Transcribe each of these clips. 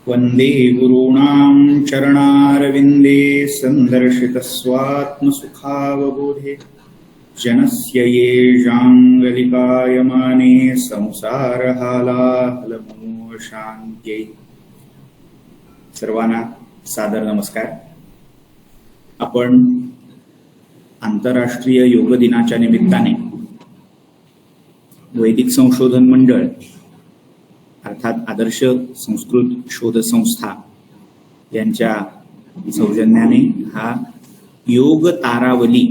वंदे गुरूणां चरणारविन्दे सन्दर्शितस्वात्मसुखावबोधे जनस्य ये जाङ्गलिकायमाने संसारहालाहलमोशान्त्यै. सर्वांना सादर नमस्कार. आपण आंतरराष्ट्रीय योग दिनाच्या निमित्ताने वैदिक संशोधन मंडळ अर्थात आदर्श संस्कृत शोध संस्था यांच्या सौजन्याने हा योग तारावली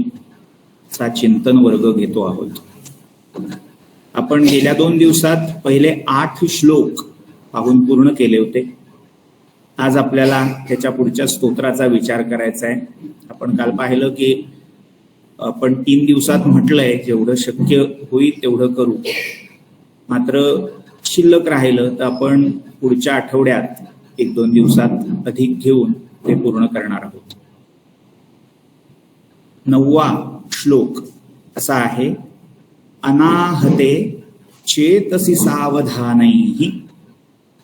चा चिंतन वर्ग घेतो आहोत. आपण गेल्या 2 दिवसात पहिले 8 श्लोक पाहून पूर्ण केले होते. आज आपल्याला त्याच्या पुढच्या स्तोत्राचा विचार करायचा आहे. आपण काल पाहिलं की आपण 3 दिवसात म्हटलंय जेवढं शक्य होईल तेवढं करू, मात्र शिल्लक राहिलं तर आपण पुढच्या आठवड्यात 1-2 दिवसात अधिक घेऊन ते पूर्ण करणार आहोत. 9वा श्लोक असा आहे, अनाहते चेतसी सावधानैः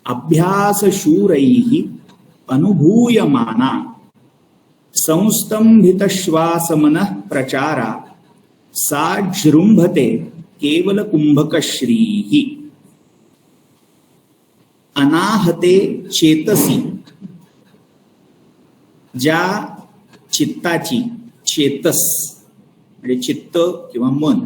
अभ्यासशूरैः अनुभूयमाना संस्तंभितश्वासमनः प्रचारा सा जृंभते केवल कुंभकश्रीः. अनाहते चेतसी, ज्या चित्ताची, चेतस म्हणजे चित्त किंवा मन,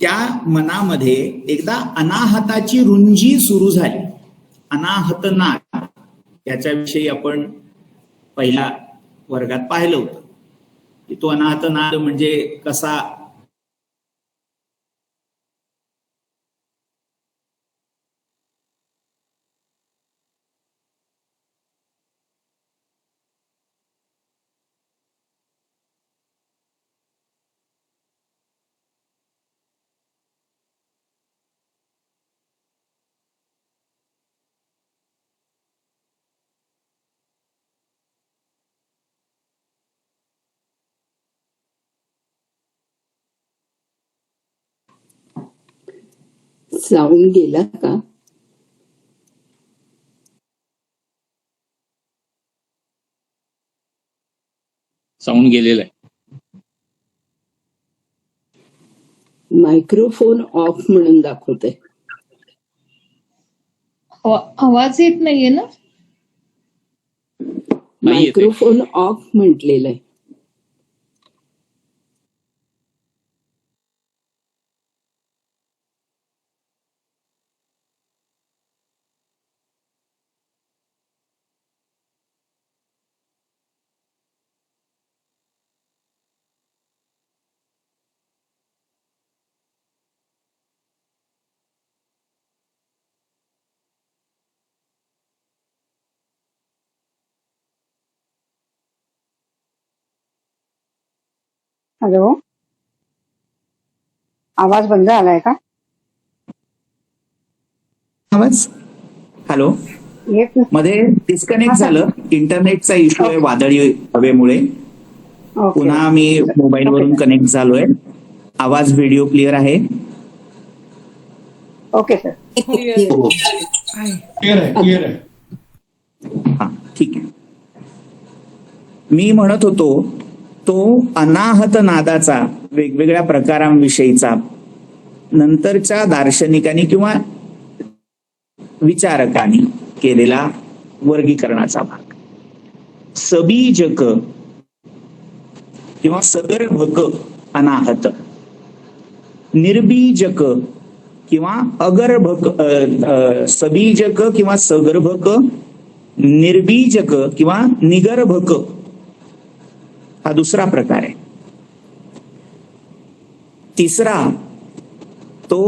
त्या मनामध्ये एकदा अनाहताची रुंजी सुरू झाली. अनाहत नाद याच्याविषयी आपण पहिल्या वर्गात पाहिलं होतं की तो अनाहत नाद म्हणजे कसा साऊंड गेला का? साऊंड गेलेला आहे. मायक्रोफोन ऑफ म्हणून दाखवते. आवाज येत नाहीये ना? मायक्रोफोन ऑफ म्हटलेलं आहे. हॅलो, आवाज बंद आलाय का? आवाज हॅलो येत मध्ये डिस्कनेक्ट झालं. इंटरनेटचा इश्यू आहे वादळी हवेमुळे. ओके. पुन्हा मी मोबाईल वरून कनेक्ट झालोय. आवाज व्हिडिओ क्लिअर आहे? Okay sir. हो. हा, ठीक आहे. मी म्हणत होतो तो अनाहत नादाचा वेगवेगळ्या प्रकारांविषयीचा नंतरच्या दार्शनिकांनी किंवा विचारकांनी केलेला वर्गीकरणाचा भाग. सबीजक किंवा सगर्भक अनाहत, निर्बीजक किंवा अगर्भक, सबीजक किंवा सगर्भक, निर्बीजक किंवा निगर्भक हा दुसरा प्रकार आहे. तिसरा तो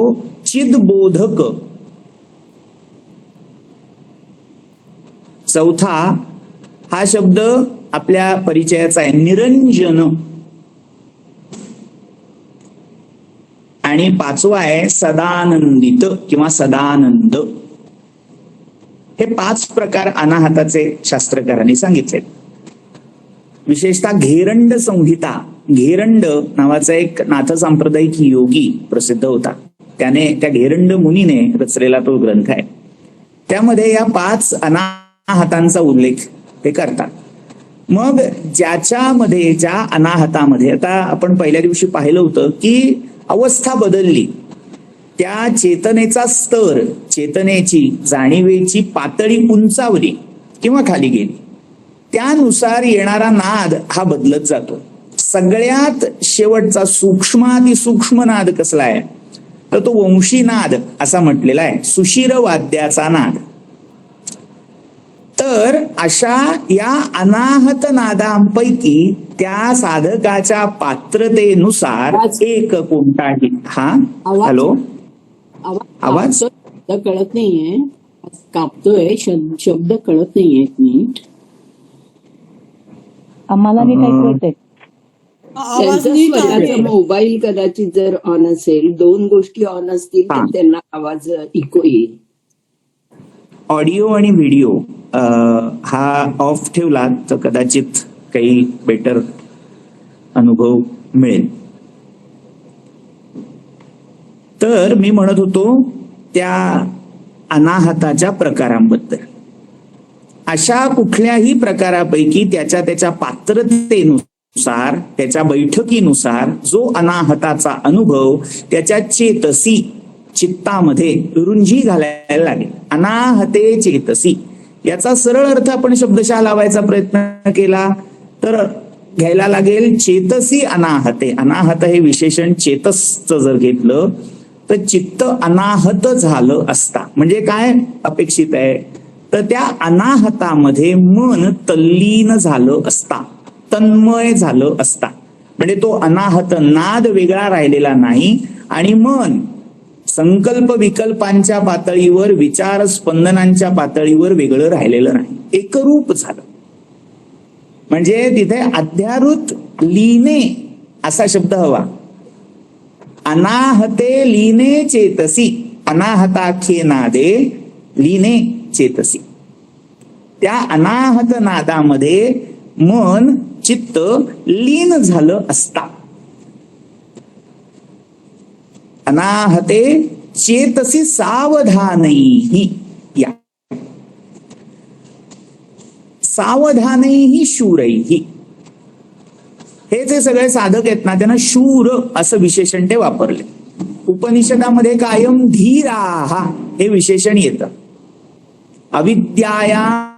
चिदबोधक. चौथा हा शब्द आपल्या परिचयाचा आहे, निरंजन. आणि 5वा आहे सदानंदित किंवा सदानंद. हे 5 प्रकार अनाहताचे शास्त्रकारांनी सांगितले. विशेषतः घेरंड संहिता, घेरंड नावाचा एक नाथ सांप्रदायिक योगी प्रसिद्ध होता. त्याने त्या घेरंड मुनीने रचलेला तो ग्रंथ आहे. त्यामध्ये या 5 अनाहतांचा उल्लेख ते करतात. मग ज्या अनाहतामध्ये आता आपण पहिल्या दिवशी पाहिलं होतं की अवस्था बदलली, त्या चेतनेचा स्तर, चेतनेची जाणीवेची पातळी उंचावली किंवा खाली गेली, त्यानुसार येणारा नाद हा बदलत जातो. सगळ्यात शेवटचा सूक्ष्मातिसूक्ष्म नाद कसला आहे तर तो वंशी नाद असा म्हटलेला आहे, सुशिर वाद्याचा नाद. तर अशा या अनाहत नादांपैकी त्या साधकाच्या पात्रतेनुसार एक कोणताही हॅलो आवाज शब्द कळत नाहीये, कापतोय, शब्द कळत नाहीये. एक मिनिट, आम्हाला नीट ऐकू येतंय. त्यांचा स्वतःचा मोबाईल कदाचित जर ऑन असेल, 2 गोष्टी ऑन असतील तर त्यांना आवाज इको येईल. ऑडिओ आणि व्हिडिओ हा ऑफ ठेवला तर कदाचित काही बेटर अनुभव मिळेल. तर मी म्हणत होतो त्या अनाहताच्या प्रकारांबद्दल. अशा कुठल्याही प्रकारापैकी त्याच्या पात्रतेनुसार, त्याच्या बैठकीनुसार जो अनाहताचा अनुभव त्याच्या चेतसी, चित्तामध्ये रुंजी घालायला लागेल. अनाहते चेतसी याचा सरळ अर्थ आपण शब्दशः लावायचा प्रयत्न केला तर घ्यायला लागेल चेतसी अनाहते. अनाहत हे विशेषण चेतसचं जर घेतलं तर चित्त अनाहत झालं असता. म्हणजे काय अपेक्षित आहे तर त्या अनाहतामध्ये मन तल्लीन झालं असता, तन्मय झालं असता. म्हणजे तो अनाहत नाद वेगळा राहिलेला नाही आणि मन संकल्प विकल्पांच्या पातळीवर, विचार स्पंदनांच्या पातळीवर वेगळं राहिलेलं नाही, एकरूप झालं. म्हणजे तिथे अध्यारूत लीने असा शब्द हवा. अनाहते लीने चेतसी, अनाहताख्ये नादे लीने चेतसी. त्या अनाहत नादामध्ये मन, चित्त लीन झालं असता. अनाहते चेतसी सावधानैहि, या सावधानैहि शूरैहि. हे जे सगळे साधक आहेत ना त्यांना शूर असं विशेषण ते वापरले. उपनिषदामध्ये कायम धीराः हे विशेषण येतं. अविद्यायां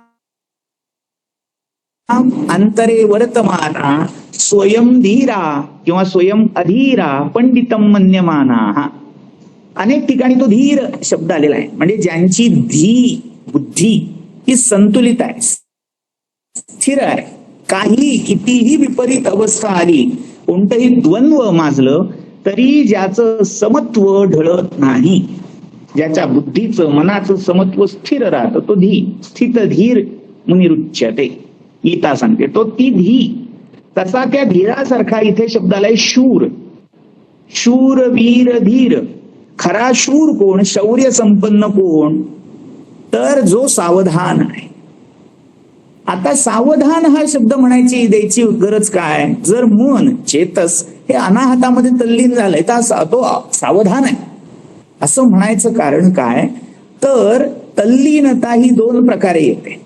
अंतरे वर्तमाना स्वयं धीरा किंवा स्वयं अधीरा पंडितम मन्यमानाः. अनेक ठिकाणी तो धीर शब्द आलेला आहे. म्हणजे ज्यांची बुद्धी ही संतुलित आहे, स्थिर आहे, काही कितीही विपरीत अवस्था आली, कोणतंही द्वंद्व माजलं तरी ज्याचं समत्व ढळत नाही, ज्याच्या बुद्धीचं, मनाचं समत्व स्थिर राहतं, तो स्थित धीर मुनिरुच्यते. गीता सांगते तो ती तसा त्या धीरासारखा इथे शब्द आलाय शूर. शूर, वीर, धीर. खरा शूर कोण, शौर्य संपन्न कोण तर जो सावधान आहे. आता सावधान हा शब्द द्यायची गरज काय, जर मन, चेतस हे अनाहतामध्ये तल्लीन झालंय तर तो सावधान आहे असं म्हणायचं कारण काय तर तल्लीनता ही 2 प्रकारे येते.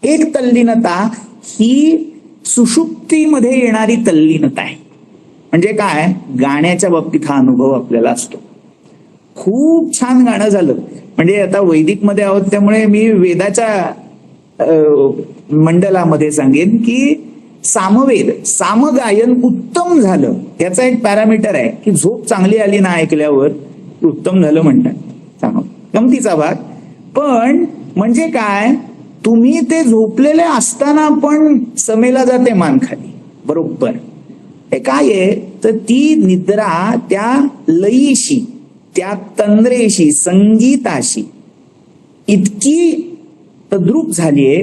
एक तल्लीनता ही सुषुप्तीमध्ये येणारी तल्लीनता आहे. म्हणजे काय, गाण्याच्या बाबतीत हा अनुभव आपल्याला असतो. खूप छान गाणं झालं, म्हणजे आता वैदिक मध्ये आहोत त्यामुळे मी वेदाच्या मंडलामध्ये सांगेन की सामवेद, सामगायन उत्तम झालं. याचा एक पॅरामीटर आहे की झोप चांगली आली ना ऐकल्यावर उत्तम झालं म्हणतात. गमतीचा भाग. पण म्हणजे काय, तुम्ही ते झोपलेले असताना पण समेला जाते मान खाली, बरोबर. हे काय आहे तर ती निद्रा त्या लयीशी, त्या तंद्रेशी, संगीताशी इतकी तद्रूप झालीये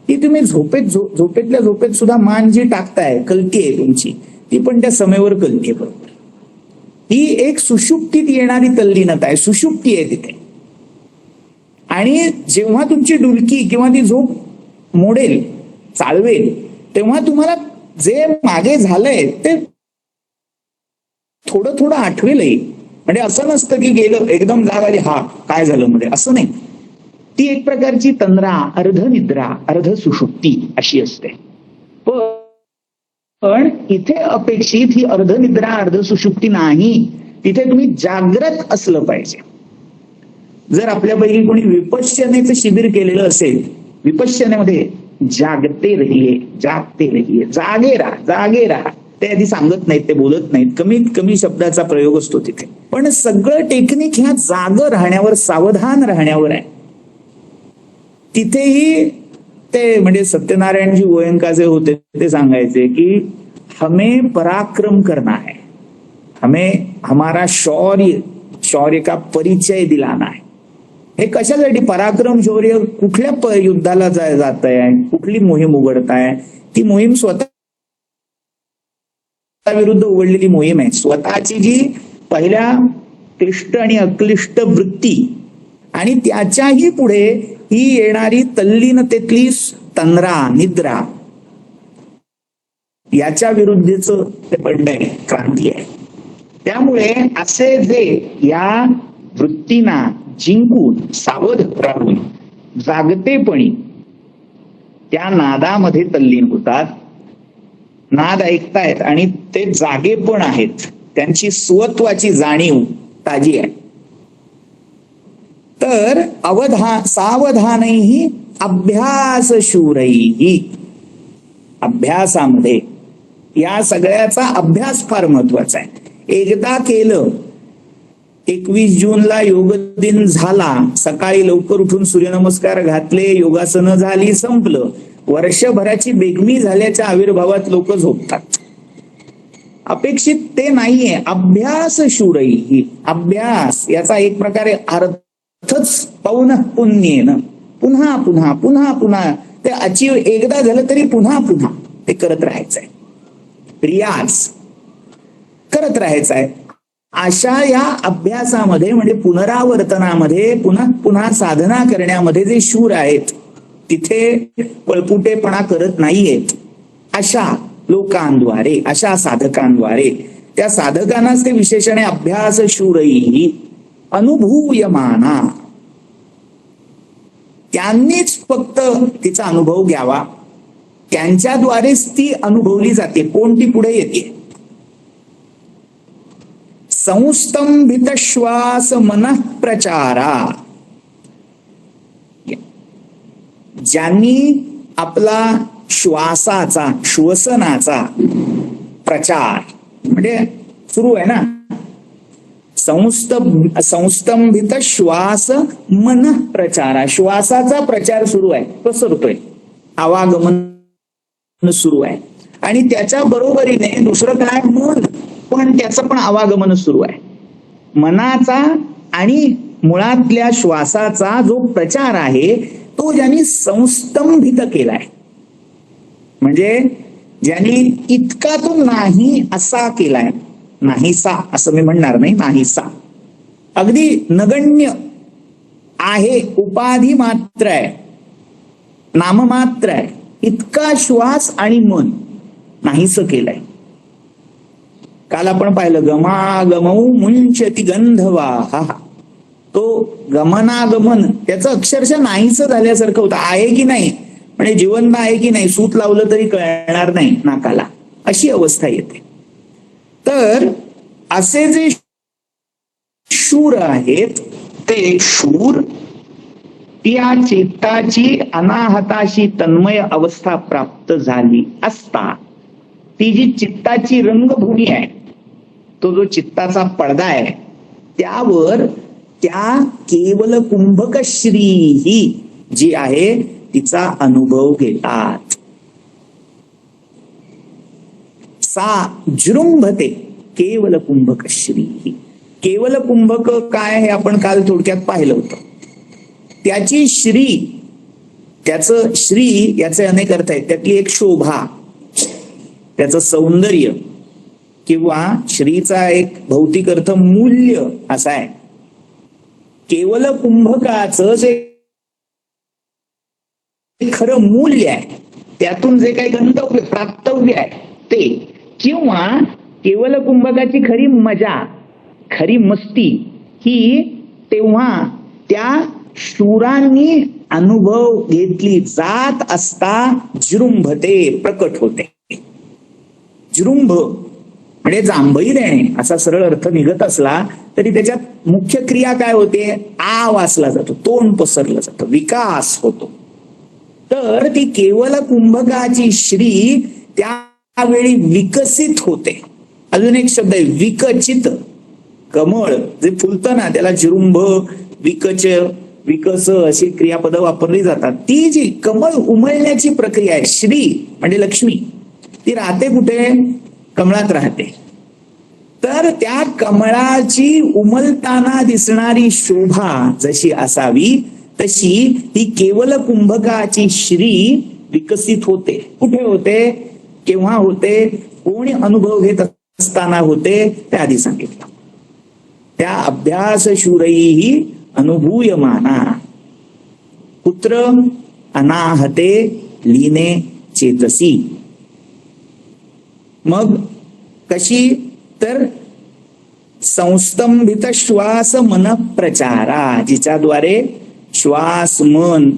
की तुम्ही झोपेतल्या झोपेत सुद्धा मान जी टाकताय, कलती आहे तुमची, ती पण त्या समेवर कलती आहे, बरोबर. ही एक सुषुप्तीत येणारी तल्लीनता आहे, सुषुप्ती आहे तिथे. आणि जेव्हा तुमची डुलकी किंवा ती झोप मोडेल, चालवेल, तेव्हा तुम्हाला जे मागे झालंय ते थोडं थोडं आठवेलही. म्हणजे असं नसतं की गेलं एकदम जाग आली, हा काय झालं म्हणजे, असं नाही. ती एक प्रकारची तंद्रा, अर्धनिद्रा, अर्ध सुषुप्ती अशी असते. पण इथे अपेक्षित ही अर्धनिद्रा, अर्ध सुषुप्ती नाही. तिथे तुम्ही जागृत असलं पाहिजे. जर आपल्यापैकी कोणी विपश्यनेचं शिबिर केलेलं असेल, विपश्यनेमध्ये जागते रहिये, जागते रहिये, जागे राहा, ते आधी सांगत नाहीत, ते बोलत नाहीत, कमीत कमी शब्दाचा प्रयोग असतो तिथे. पण सगळं टेक्निक ह्या जाग राहण्यावर, सावधान राहण्यावर आहे. तिथेही ते म्हणजे सत्यनारायणजी गोयंकाचे होते, ते सांगायचे की हमें पराक्रम करना है, हमें हमारा शौर्य का परिचय दिलाना है. हे कशासाठी? पराक्रम, शौर्य कुठल्या युद्धाला जात आहे, कुठली मोहीम उघडताय? ती मोहीम स्वतः विरुद्ध उघडलेली मोहीम आहे. स्वतःची जी पहिल्या क्लिष्ट आणि अक्लिष्ट वृत्ती आणि त्याच्याही पुढे ही येणारी तल्लीनतेतली तंद्रा, निद्रा, याच्या विरुद्धचं ते पडणं आहे, क्रांती आहे. त्यामुळे असे जे या वृत्तींना जिंकून, सावध राहून, जागतेपणी त्या नादामध्ये तल्लीन होतात, नाद ऐकतायत आणि ते जागे पण आहेत, त्यांची स्वत्वाची जाणीव ताजी आहे. तर सावधानही अभ्यासशूरैः, अभ्यासामध्ये या सगळ्याचा अभ्यास फार महत्वाचा आहे. एकदा केलं, 21 जूनला योग दिन झाला, सकाळी लवकर उठून सूर्यनमस्कार घातले, योगासनं झाली, संपलं. वर्षभराची बेगमी झाल्याच्या आविर्भावात लोक झोपतात. अपेक्षित ते नाहीये. अभ्यासशूरैः, अभ्यास याचा एक प्रकारे अर्थच पौनःपुन्येन, पुन्हा पुन्हा पुन्हा पुन्हा ते अचीव एकदा झालं तरी पुन्हा पुन्हा ते करत राहायचंय, रियाज करत राहायचंय. अशा या अभ्यासामध्ये म्हणजे पुनरावर्तनामध्ये, पुन्हा पुन्हा साधना करण्यामध्ये जे शूर आहेत, तिथे पळपुटेपणा करत नाहीयेत, अशा लोकांद्वारे, अशा साधकांद्वारे, त्या साधकांनाच ते विशेषण आहे अभ्यासशूरैः अनुभूयमाना. त्यांनीच फक्त तिचा अनुभव घ्यावा, त्यांच्याद्वारेच ती अनुभवली जाते. कोण ती पुढे येते? संस्तंभित श्वास मनः प्रचारा, ज्यांनी आपला श्वासाचा, श्वसनाचा प्रचार म्हणजे सुरू आहे ना, संस्तंभित श्वास मनः प्रचारा, श्वासाचा प्रचार सुरू आहे, पसरतोय, आवागमन सुरू आहे. आणि त्याच्या बरोबरीने दुसरं काय? मन, पण त्याचं पण आवागमन सुरू आहे. मनाचा आणि मुळातल्या श्वासाचा जो प्रचार आहे तो ज्यांनी संस्तंभित केलाय, म्हणजे ज्यांनी इतका तो नाही असा केलाय, नाहीसा असं मी म्हणणार नाही, नाहीसा अगदी नगण्य आहे, उपाधी मात्र आहे, नाममात्र आहे, इतका श्वास आणि मन नाहीसं केलंय. काल आपण पाहिलं गमागमौ मुंचती गंधवाहा, तो गमनागमन त्याचं अक्षरशः नाहीसं झाल्यासारखं होतं. आहे की नाही म्हणजे जिवंत आहे की नाही, सूत लावलं तरी कळणार नाही नाकाला, अशी अवस्था येते. तर असे जे शूर आहेत ते शूर त्या चित्ताची अनाहताशी तन्मय अवस्था प्राप्त झाली असता, ती जी चित्ताची रंगभूमी आहे, तो जो चित्ताचा पडदा आहे, त्यावर त्या केवल कुंभकश्री ही जी आहे तिचा अनुभव घेतात. सा जृंभते केवल कुंभकश्री. केवल कुंभक काय हे आपण काल थोडक्यात पाहिलं होतं. त्याची श्री, त्याचं श्री याचे अनेक अर्थ आहेत. त्यातली एक शोभा, त्याचं सौंदर्य, किंवा श्रीचा एक भौतिक अर्थ मूल्य असा आहे. केवल कुंभकाचं जे खरं मूल्य आहे, त्यातून जे काही गंतव्य प्राप्तव्य आहे ते, किंवा केवल कुंभकाची खरी मजा, खरी मस्ती ही तेव्हा त्या शूरांनी अनुभव घेतली जात असता जृंभते, प्रकट होते. जृंभ म्हणजे जांभई देणे असा सरळ अर्थ निघत असला तरी त्याच्यात मुख्य क्रिया काय होते? आ वाचला जातो, तोंड पसरलं जातं, विकास होतो. तर ती केवल कुंभकाची श्री त्यावेळी विकसित होते. अजून एक शब्द आहे विकचित. कमळ जे फुलतं ना त्याला जृंभ, विकच, विकस अशी क्रियापदं वापरली जातात. ती जी कमळ उमलण्याची प्रक्रिया आहे, श्री म्हणजे लक्ष्मी, ती राहते कुठे? कमळात राहते. तर त्या कमळाची उमलताना दिसणारी शोभा जशी असावी तशी ही केवल कुंभकाची श्री विकसित होते. कुठे होते? केव्हा होते? कोणी अनुभव घेत असताना होते ते आधी सांगितलं. त्या अभ्यास शूरैः अनुभूयमाना पुत्र अनाहते लीने चेतसी. मग कशी? तर संस्तंभित श्वास मन प्रचारा, जिच्याद्वारे श्वास मन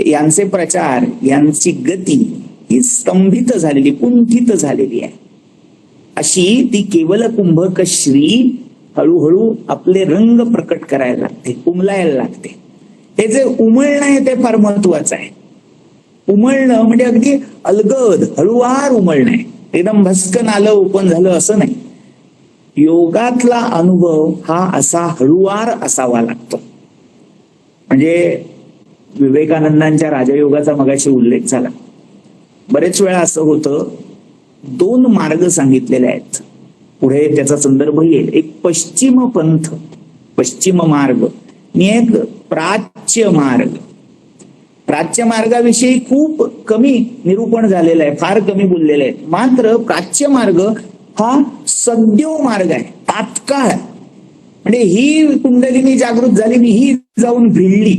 यांचे प्रचार, यांची गती ही स्तंभित झालेली, कुंठित झालेली आहे. अशी ती केवल कुंभक श्री हळूहळू आपले रंग प्रकट करायला लागते, उमलायला लागते. हे जे उमलणं आहे ते फार महत्वाचं आहे. उमलणं म्हणजे अगदी अलगद हळूवार उमलणं आहे, एकदम भस्कन आलं ओपन झालं असं नाही. योगातला अनुभव हा असा हळूवार असावा लागतो. म्हणजे विवेकानंदांच्या राजयोगाचा मगाशी उल्लेख झाला. बरेच वेळा असं होतं, 2 मार्ग सांगितलेले आहेत, पुढे त्याचा संदर्भ येईल. एक पश्चिम पंथ, पश्चिम मार्ग आणि एक प्राच्य मार्ग. प्राच्य मार्गाविषयी खूप कमी निरूपण झालेलं आहे, फार कमी बोललेलं आहे. मात्र प्राच्य मार्ग हा सद्यो मार्ग आहे, तात्काळ. म्हणजे ही कुंडलिनी जागृत झाली आणि ही जाऊन भिडली.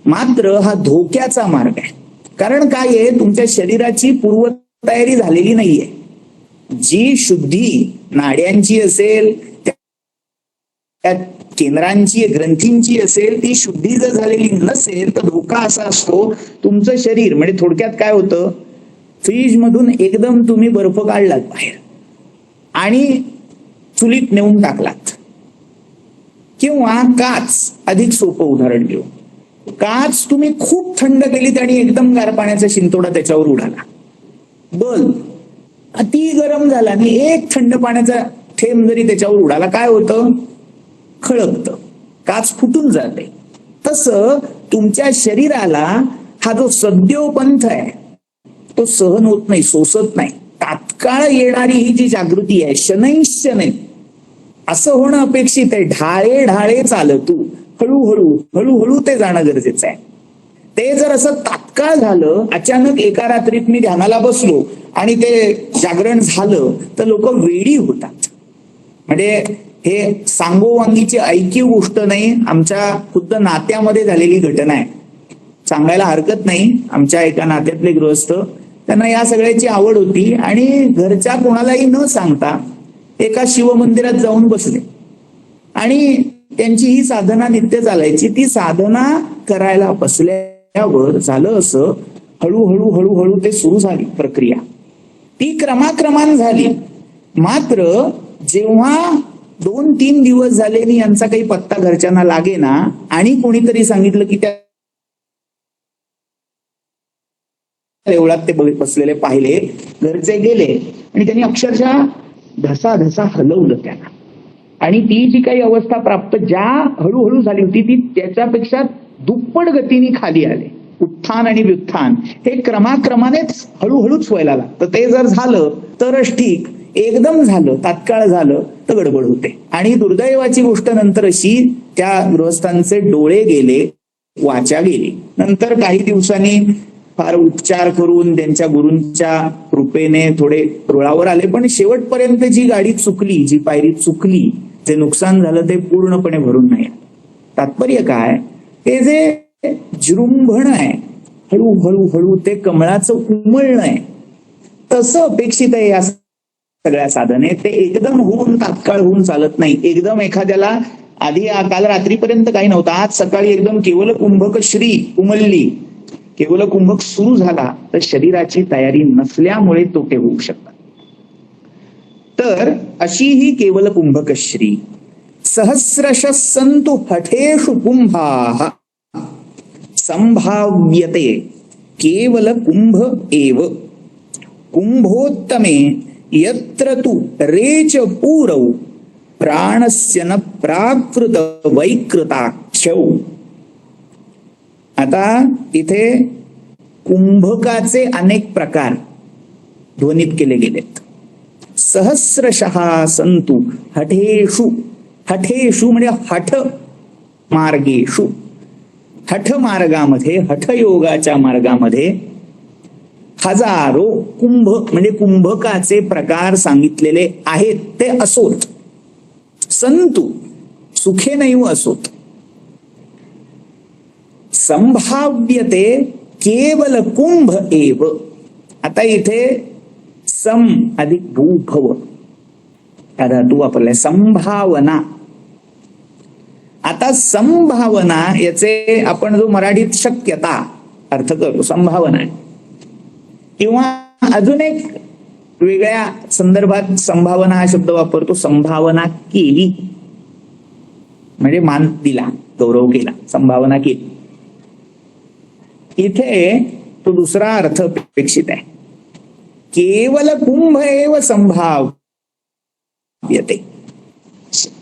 मात्र हा धोक्याचा मार्ग आहे. कारण काय आहे? तुमच्या शरीराची पूर्वतयारी झालेली नाहीये. जी शुद्धी नाड्यांची असेल, त्या केंद्रांची, ग्रंथींची असेल, ती शुद्धी जर झालेली नसेल तर धोका असा असतो, तुमचं शरीर म्हणजे थोडक्यात काय होतं, फ्रीज मधून एकदम तुम्ही बर्फ काढलात बाहेर आणि चुलीत नेऊन टाकलात, किंवा काच, अधिक सोपं उदाहरण घेऊ, काच तुम्ही खूप थंड केलीत आणि एकदम गार पाण्याचा शिंतोडा त्याच्यावर उडाला. बल्ब अति गरम झाला आणि एक थंड पाण्याचा थेंब जरी त्याच्यावर उडाला, काय होतं? खळबतं, काच फुटून जाते. तसं तुमच्या शरीराला हा जो सद्योपंथ आहे तो सहन होत नाही, सोसत नाही. तात्काळ येणारी ही जी जागृती आहे, शनैशनै असं होणं अपेक्षित आहे. ढाळे ढाळे चाल तू, हळूहळू हळूहळू ते जाणं गरजेचं आहे. ते जर असं तात्काळ झालं, अचानक एका रात्रीत मी ध्यानाला बसलो आणि ते जागरण झालं तर लोक वेडी होतात. म्हणजे हे सांगोवांगीची ऐकीव गोष्ट नाही, आमच्या खुद्द नात्यामध्ये झालेली घटना आहे. सांगायला हरकत नाही. आमच्या एका नात्यातले गृहस्थ, त्यांना या सगळ्याची आवड होती आणि घरच्या कोणालाही न सांगता एका शिवमंदिरात जाऊन बसले आणि त्यांची ही साधना नित्य चालायची. ती साधना करायला बसल्यावर झालं असं, हळूहळू हळूहळू ते सुरू झाली प्रक्रिया. ती क्रमाक्रमान झाली. मात्र जेव्हा 2-3 दिवस झाले आणि यांचा काही पत्ता घरच्यांना लागेना आणि कोणीतरी सांगितलं की त्या देवळात ते बसलेले पाहिले, घरचे गेले आणि त्यांनी अक्षरशः धसा धसा हलवलं त्यांना. आणि ती जी काही अवस्था प्राप्त ज्या हळूहळू झाली होती ती त्याच्यापेक्षा दुप्पट गतीने खाली आले. उत्थान आणि व्युत्थान हे क्रमाक्रमानेच हळूहळूच व्हायला लागतं. ते जर झालं तरच ठीक, एकदम झालं, तात्काळ झालं तर गडबड होते. आणि दुर्दैवाची गोष्ट नंतर अशी, त्या गृहस्थांचे डोळे गेले, वाचा गेली. नंतर काही दिवसांनी फार उपचार करून त्यांच्या गुरूंच्या कृपेने थोडे रुळावर आले, पण शेवटपर्यंत जी गाडी चुकली, जी पायरी चुकली, जे नुकसान झालं ते पूर्णपणे भरून नाही. तात्पर्य काय? हे जे जृंभण आहे, हळूहळू हळू ते कमळाचं उमलणं आहे, तसं अपेक्षित आहे या सगळ्या साधने. ते एकदम होऊन, तात्काळ होऊन चालत नाही. एकदम एखाद्याला आधी काल रात्रीपर्यंत काही नव्हतं, आज सकाळी एकदम केवल कुंभक श्री उमलली, केवल कुंभक सुरू झाला, तर शरीराची तयारी नसल्यामुळे तोटे होऊ शकतात. तर अशी ही केवल कुंभक श्री सहस्रश संतु हठेषु कुंभाः संभाव्यते केवल कुंभ एव कुंभोत्तमे यत्र तु रेच पूरौ प्राणस्य न प्राकृत वैकृताख्यौ. आता इथे कुंभकाचे अनेक प्रकार ध्वनित केले गेलेत. सहस्रशः संतु हठेषु, हठेषु म्हणजे हठ मार्गेषु, हठ मार्गामध्ये, हठयोगाच्या मार्गामध्ये हजारो कुंभ म्हणजे कुंभकाचे प्रकार सांगितलेले आहेत. ते असोत, संतु सुखे नैव असोत. संभाव्यते केवल कुंभ एव. आता इथे सम अधिक भूभव हा धातू वापरलाय, संभावना. आता संभावना याचे आपण जो मराठीत शक्यता अर्थ करतो, संभावना, किंवा अजून एक वेगळ्या संदर्भात संभावना हा शब्द वापरतो, संभावना केली म्हणजे मान दिला, गौरव केला, संभावना केली. इथे तो दुसरा अर्थ अपेक्षित आहे. केवल कुंभ एव संभाव्यते.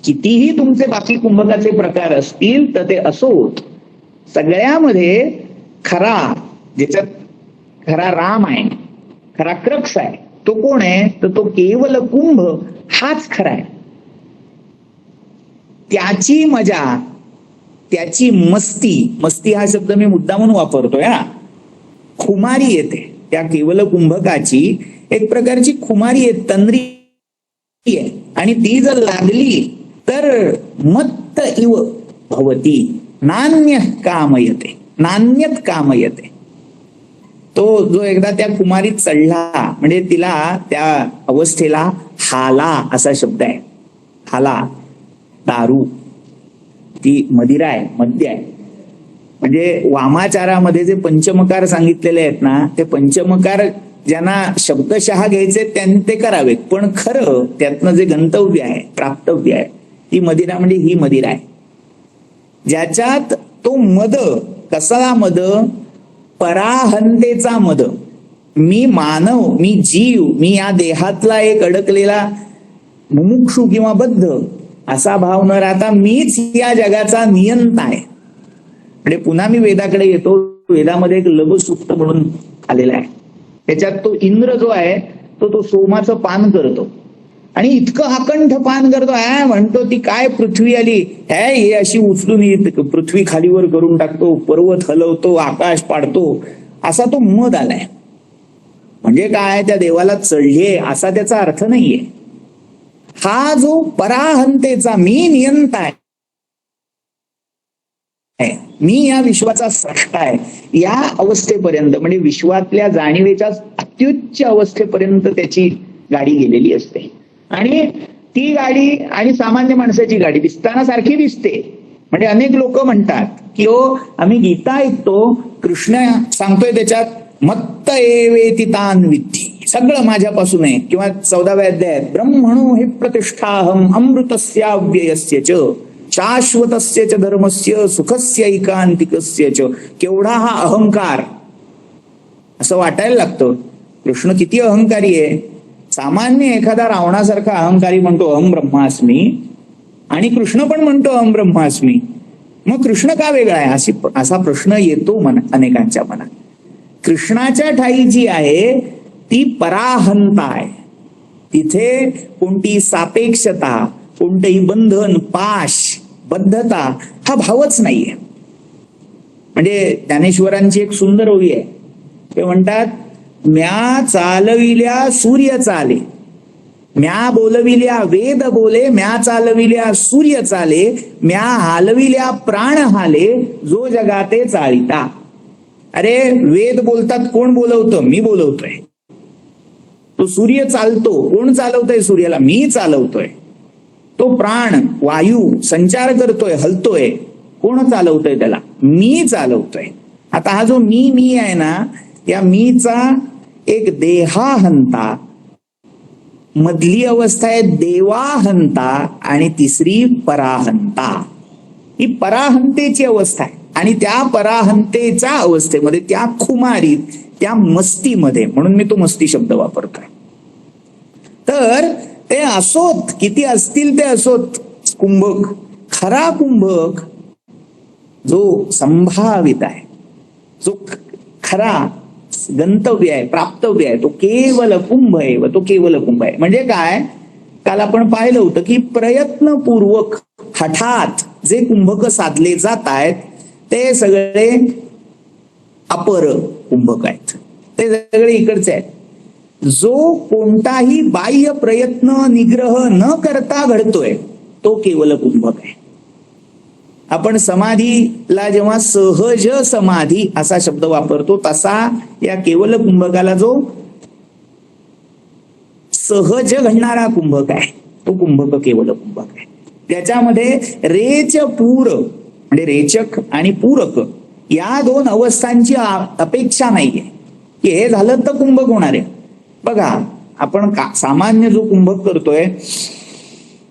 कितीही तुमचे बाकी कुंभकाचे प्रकार असतील तर ते असोत, सगळ्यामध्ये खरा, ज्याच्यात खरा राम आहे, खरा क्रक्स आहे, तो कोण आहे, तर तो केवल कुंभ हाच खरा आहे. त्याची मजा, त्याची मस्ती, मस्ती हा शब्द मी मुद्दा म्हणून वापरतोय हा, खुमारी येते. त्या केवल कुंभकाची एक प्रकारची खुमारी आहे, तंद्री आहे, आणि ती जर लागली तर मत्त इव भवती नान्य कामयते, नान्यत कामयते. तो जो एकदा त्या कुमारीत चढला म्हणजे तिला त्या अवस्थेला हाला असा शब्द आहे. हाला दारू, ती मदिरा आहे, मद्य आहे. म्हणजे वामाचारामध्ये जे पंचमकार सांगितलेले आहेत ना, ते पंचमकार ज्यांना शब्दशः घ्यायचे त्यांनी ते करावेत, पण खरं त्यातनं जे गंतव्य आहे, प्राप्तव्य आहे, ती मदिरा म्हणजे ही मदिरा आहे, ज्याच्यात तो मद, कसला मद, पराहंतेचा मद. मी मानव, मी जीव, मी या देहातला एक अडकलेला मुमुक्षू किंवा बद्ध असा भाव न राहता मीच या जगाचा नियंता आहे. म्हणजे पुन्हा मी वेदाकडे येतो. वेदामध्ये एक लघुसूक्त म्हणून आलेला आहे, त्याच्यात तो इंद्र जो आहे तो सोमाचं पान करतो आणि इतकं अकंठ पान करतो, म्हणतो ती काय पृथ्वी आली, हे अशी उचलून पृथ्वी खालीवर करून टाकतो, पर्वत हलवतो, आकाश पाडतो, असा तो मद आलाय. म्हणजे काय, त्या देवाला चढले असा त्याचा अर्थ नाहीये. हा जो पराहंतेचा, मी नियंता आहे, मी या विश्वाचा स्रष्टा आहे, या अवस्थेपर्यंत म्हणजे विश्वातल्या जाणीवेच्या अत्युच्च अवस्थेपर्यंत त्याची गाडी गेलेली असते. आणि ती गाडी आणि सामान्य माणसाची गाडी दिसताना सारखी दिसते. म्हणजे अनेक लोक म्हणतात की आम्ही गीता ऐकतो, कृष्ण सांगतोय त्याच्यात मत्त एवेति तान विद्धी, सगळं माझ्यापासून आहे, किंवा 14व्या अध्यायात ब्रह्मणो हि प्रतिष्ठाहम अमृतस्याव्ययस्य च शाश्वतस्य च धर्मस्य सुखस्य एकांतिकस्य च. केवढा हा अहंकार, असं वाटायला लागतं. कृष्ण किती अहंकारी आहे. सामान्य एखादा रावणासारखा अहंकारी म्हणतो अहम ब्रह्मास्मी, आणि कृष्ण पण म्हणतो अहम ब्रह्मास्मी. मग कृष्ण का वेगळा आहे असा प्रश्न येतो अनेकांच्या मनात. कृष्णाच्या ठाई जी आहे ती पराहंता आहे. तिथे कोणती सापेक्षता, कोणतेही बंधन, पाश, बद्धता हा भावच नाहीये. म्हणजे ज्ञानेश्वरांची एक सुंदर ओवी आहे. ते म्हणतात, म्या चालविल्या सूर्य चाले, म्या बोलविल्या वेद बोले, म्या चालविल्या सूर्य चाले, म्या हालविल्या प्राण हाले, जो जगाते चालिता. अरे वेद बोलतात, कोण बोलवतं? मी बोलवतोय. तो सूर्य चालतो, कोण चालवतोय सूर्याला? मी चालवतोय. तो प्राण वायू संचार करतोय, हलतोय, कोण चालवतोय त्याला? मी चालवतोय. आता हा जो मी आहे ना, या मीचा एक देहाहंता, मधली अवस्था आहे देवाहंता आणि तिसरी पराहंता. ही पराहंतेची अवस्था आहे आणि त्या पराहंतेच्या अवस्थेमध्ये, त्या खुमारीत, त्या मस्तीमध्ये, म्हणून मी तो मस्ती शब्द वापरतोय. तर ते असोत, किती असतील ते असोत कुंभक, खरा कुंभक जो संभावित आहे, जो खरा गंतव्य आहे, प्राप्तव्य आहे, तो केवल कुंभ आहे व तो केवल कुंभ आहे. म्हणजे काय? काल आपण पाहिलं होतं की प्रयत्नपूर्वक हठात जे कुंभक साधले जात आहेत ते सगळे अपर कुंभक आहेत, ते सगळे इकडचे आहेत. जो कोणताही बाह्य प्रयत्न निग्रह न करता घडतोय तो केवल कुंभक आहे. आपण समाधीला जेव्हा सहज समाधी असा शब्द वापरतो, तसा या केवल कुंभकाला जो सहज घडणारा कुंभक आहे तो कुंभक केवल कुंभक आहे. त्याच्यामध्ये रेच पूर म्हणजे रेचक आणि पूरक या दोन अवस्थांची अपेक्षा नाहीये की हे झालं तर कुंभक होणार आहे. बघा, आपण सामान्य जो कुंभक करतोय,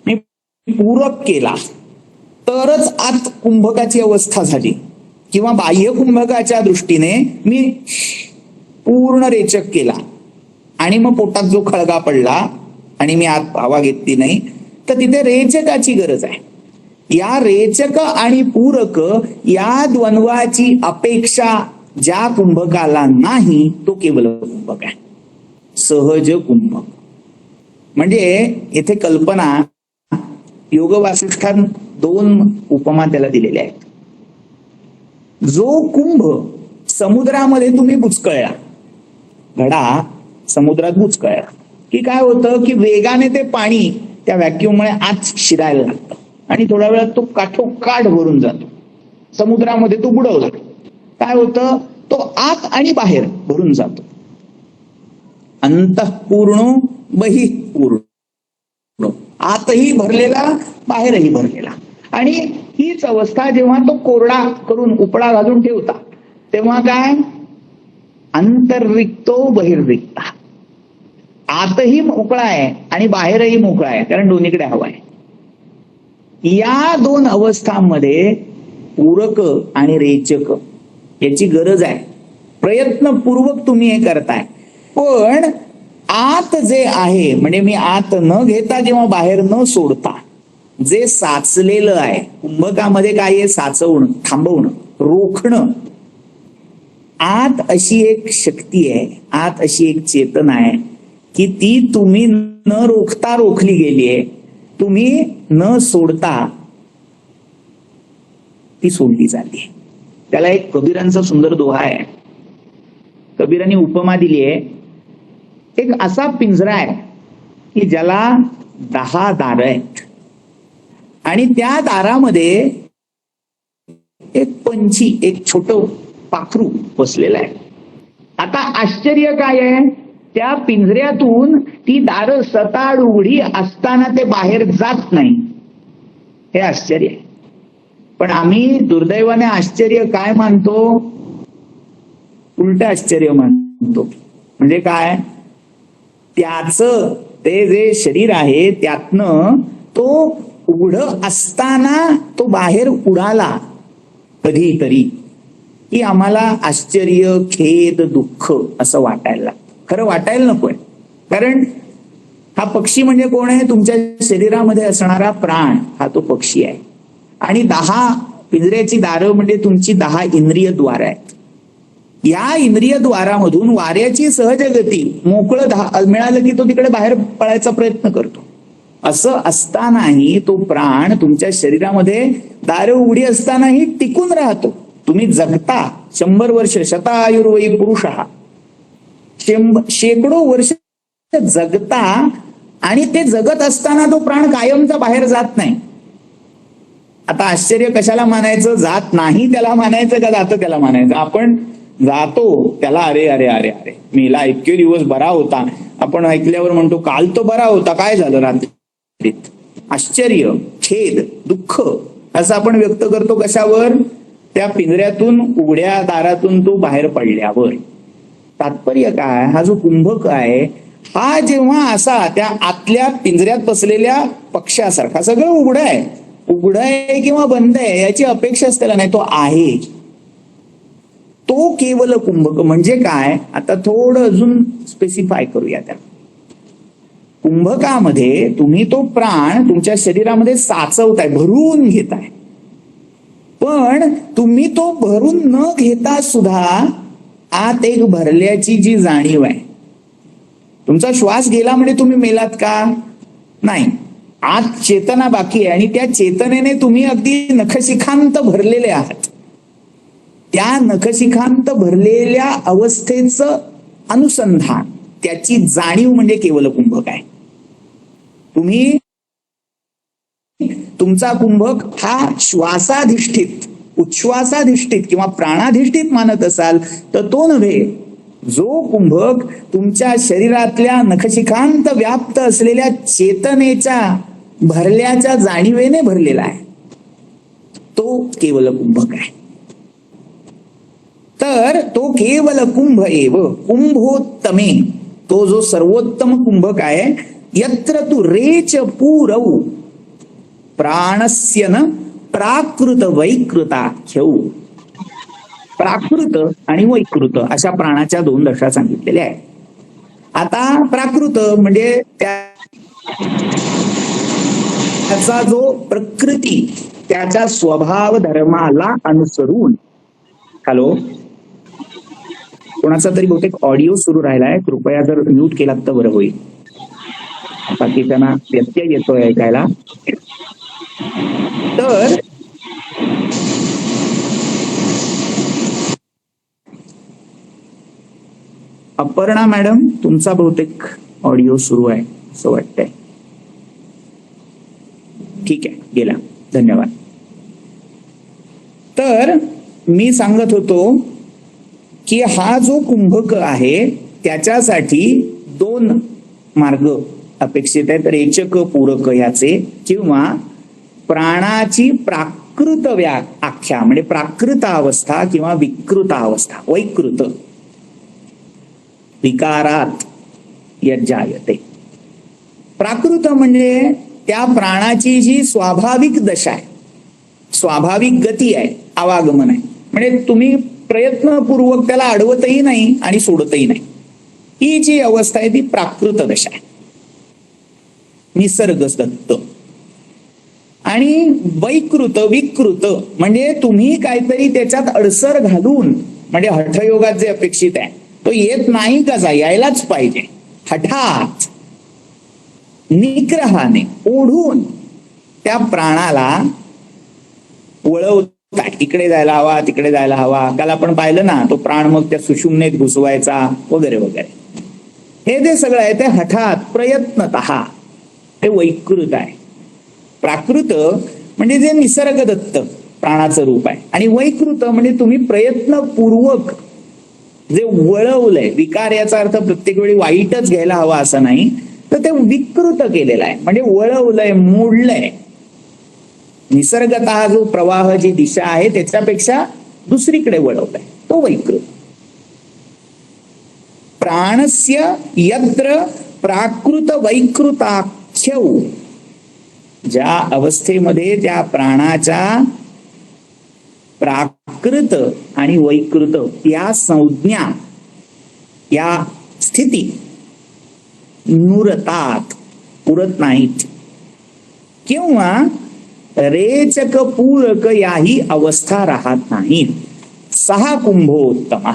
मी पूरक केला तरच आत कुंभकाची अवस्था झाली, किंवा बाह्य कुंभकाच्या दृष्टीने मी पूर्ण रेचक केला आणि मग पोटात जो खळगा पडला आणि मी आत हवा घेतली नाही, तर तिथे रेचकाची गरज आहे. या रेचक आणि पूरक या द्वंद्वाची अपेक्षा ज्या कुंभकाला नाही तो केवल कुंभक आहे, सहज कुंभक. म्हणजे इथे कल्पना, योग वासिष्ठांत 2 उपमा त्याला दिलेल्या आहेत. जो कुंभ समुद्रामध्ये तुम्ही बुचकळला, घडा समुद्रात बुचकळला की काय होतं की वेगाने ते पाणी त्या व्हॅक्यूममुळे आत शिरायला लागतं आणि थोड्या वेळात तो काठोकाठ भरून जातो. समुद्रामध्ये तो बुडवला, काय होतं, तो आत आणि बाहेर भरून जातो. अंतःपूर्ण बहिःपूर्ण, आतही भरलेला बाहेरही भरलेला. आणि हीच अवस्था जेव्हा तो कोरडा करून उपळा घालून ठेवता तेव्हा काय, अंतर्रिक्तो बहिर्रिक्ता, आतही मोकळा आहे आणि बाहेरही मोकळा आहे, कारण दोन्हीकडे हवा आहे. या 2 अवस्थांमध्ये पूरक आणि रेचक याची गरज आहे. प्रयत्नपूर्वक तुम्ही हे करताय, पण आत जे आहे, म्हणजे मी आत न घेता जेव्हा बाहेर न सोडता जे साचलेलं आहे, कुंभकामध्ये काय आहे, साचवणं, थांबवणं, रोखणं. आत अशी एक शक्ती आहे, आत अशी एक चेतना आहे की ती तुम्ही न रोखता रोखली गेली आहे, तुम्ही न सोडता ती सोडली जाते. त्याला एक कबीरांचा सुंदर दोहा आहे. कबीरांनी उपमा दिली आहे, एक असा पिंजरा आहे की ज्याला 10 दारं आहेत आणि त्या दारामध्ये एक पंछी, एक छोट पाखरू बसलेलं आहे. आता आश्चर्य काय आहे, त्या पिंजऱ्यातून ती दारं सताड उघडी असताना ते बाहेर जात नाही, हे आश्चर्य आहे. पण आम्ही दुर्दैवाने आश्चर्य काय मानतो, उलट आश्चर्य मानतो. म्हणजे काय, त्याचं ते जे शरीर आहे त्यातनं तो उघड असताना तो बाहेर उडाला कधीतरी, की आम्हाला आश्चर्य, खेद, दुःख असं वाटायला लागतं. खरं वाटायला नकोय, कारण हा पक्षी म्हणजे कोण आहे, तुमच्या शरीरामध्ये असणारा प्राण हा तो पक्षी आहे. आणि 10 पिंजऱ्याची दारं म्हणजे तुमची 10 इंद्रिय द्वार आहेत. या इंद्रिय द्वारामधून वाऱ्याची सहज गती, मोकळं मिळालं की तो तिकडे बाहेर पळायचा प्रयत्न करतो. असं असतानाही तो प्राण तुमच्या शरीरामध्ये दारं उघडी असतानाही टिकून राहतो. तुम्ही जगता 100 वर्ष, शतायुर्वयी पुरुष, शेकडो वर्ष जगता आणि ते जगत असताना तो प्राण कायमचा बाहेर जात नाही. आता आश्चर्य कशाला मानायचं, जात नाही त्याला मानायचं का जातं त्याला मानायचं? आपण जातो त्याला, अरे अरे अरे अरे मेला, इतके दिवस बरा होता. आपण ऐकल्यावर म्हणतो काल तो बरा होता, काय झालं रात्रीत? आश्चर्य, खेद, दुःख असं आपण व्यक्त करतो कशावर? त्या पिंजऱ्यातून उघड्या दारातून तो बाहेर पडल्यावर. तात्पर्य काय? हा जो कुंभक आहे हा जेव्हा असा त्या आतल्या पिंजऱ्यात बसलेल्या पक्ष्यासारखा सगळं उघडं आहे किंवा बंद आहे याची अपेक्षाच त्याला नाही, तो आहे. तो केवल कुंभक म्हणजे काय? आता थोडं अजून स्पेसिफाय करूया त्याला. कुंभकामध्ये तुम्ही तो प्राण तुमच्या शरीरामध्ये साचवताय, भरून घेताय, पण तुम्ही तो भरून न घेता सुद्धा आत एक भरल्याची जी जाणीव आहे. तुमचा श्वास गेला म्हणजे तुम्ही मेलात का? नाही, आत चेतना बाकी आहे आणि त्या चेतनेने तुम्ही अगदी नखशिखांत भरलेले आहात. त्या नखशिखांत भरलेल्या अवस्थेचं अनुसंधान, त्याची जाणीव म्हणजे केवल कुंभक आहे. तुम्ही तुमचा कुंभक हा श्वासाधिष्ठित, उच्छ्वासाधिष्ठित किंवा प्राणाधिष्ठित मानत असाल तर तो नव्हे. जो कुंभक तुमच्या शरीरातल्या नखशिखांत व्याप्त असलेल्या चेतनेच्या भरल्याच्या जाणीवेने भरलेला आहे, तो केवल कुंभक आहे. तर तो केवल कुंभ एव कुंभोत्तमे, तो जो सर्वोत्तम कुंभक आहे. यत्र तू रेच पूरौ प्राणस्य न प्राकृत वैकृताख्यौ. प्राकृत आणि वैकृत अशा प्राणाच्या 2 दशा सांगितलेल्या आहेत. आता प्राकृत म्हणजे त्याचा जो प्रकृती, त्याच्या स्वभाव धर्माला अनुसरून. हॅलो, कोणाचा तरी बहुतेक ऑडिओ सुरू राहिलाय, कृपया जर म्यूट केलात तर बरं होईल, बाकी त्यांना व्यत्यय येतोय ऐकायला. तर अपर्णा मॅडम, तुमचा बहुतेक ऑडिओ सुरू आहे असं वाटतंय. ठीक आहे, गेला, धन्यवाद. तर मी सांगत होतो की हा जो कुंभक आहे त्याच्यासाठी 2 मार्ग अपेक्षित आहेत. रेचक पूरक याचे, किंवा प्राणाची प्राकृत व्याख्या म्हणजे प्राकृत अवस्था किंवा विकृत अवस्था, वैकृत, विकारात यज्जायते. प्राकृत म्हणजे त्या प्राणाची जी स्वाभाविक दशा आहे, स्वाभाविक गती आहे, आवागमन आहे, म्हणजे तुम्ही प्रयत्नपूर्वक त्याला अडवतही नाही आणि सोडतही नाही, ही जी अवस्था आहे ती प्राकृत दशा आहे, निसर्गदत्त. आणि वैकृत, विकृत म्हणजे तुम्ही काहीतरी त्याच्यात अडसर घालून, म्हणजे हठयोगात जे अपेक्षित आहे तो येत नाही कसा, यायलाच पाहिजे, हठात निग्रहाने ओढून त्या प्राणाला वळवताय. इकडे जायला हवा, तिकडे जायला हवा. काल आपण पाहिलं ना, तो प्राण मग त्या सुषुम्नेत घुसवायचा वगैरे वगैरे. हे जे सगळं आहे ते हठात प्रयत्नतः, हे वैकृत आहे. प्राकृत म्हणजे जे निसर्गदत्त प्राणाचं रूप आहे, आणि वैकृत म्हणजे तुम्ही प्रयत्नपूर्वक जे वळवलंय. विकार याचा अर्थ प्रत्येक वेळी वाईटच घ्यायला हवा असं नाही, तर ते विकृत केलेलं आहे, म्हणजे वळवलंय, मोडलंय. निसर्गतः जो प्रवाह, जी दिशा आहे त्याच्यापेक्षा दुसरीकडे वळवलाय, तो वैकृत. प्राणस्य यत्र प्राकृत वैकृताख्यौ, ज्या अवस्थेमध्ये त्या प्राणाच्या प्राकृत आणि वैकृत या संज्ञा, या स्थिती नुरतात, पुरत नाहीत, किंवा रेचक पूरक याही अवस्था राहत नाहीत. सहा कुंभोत्तम,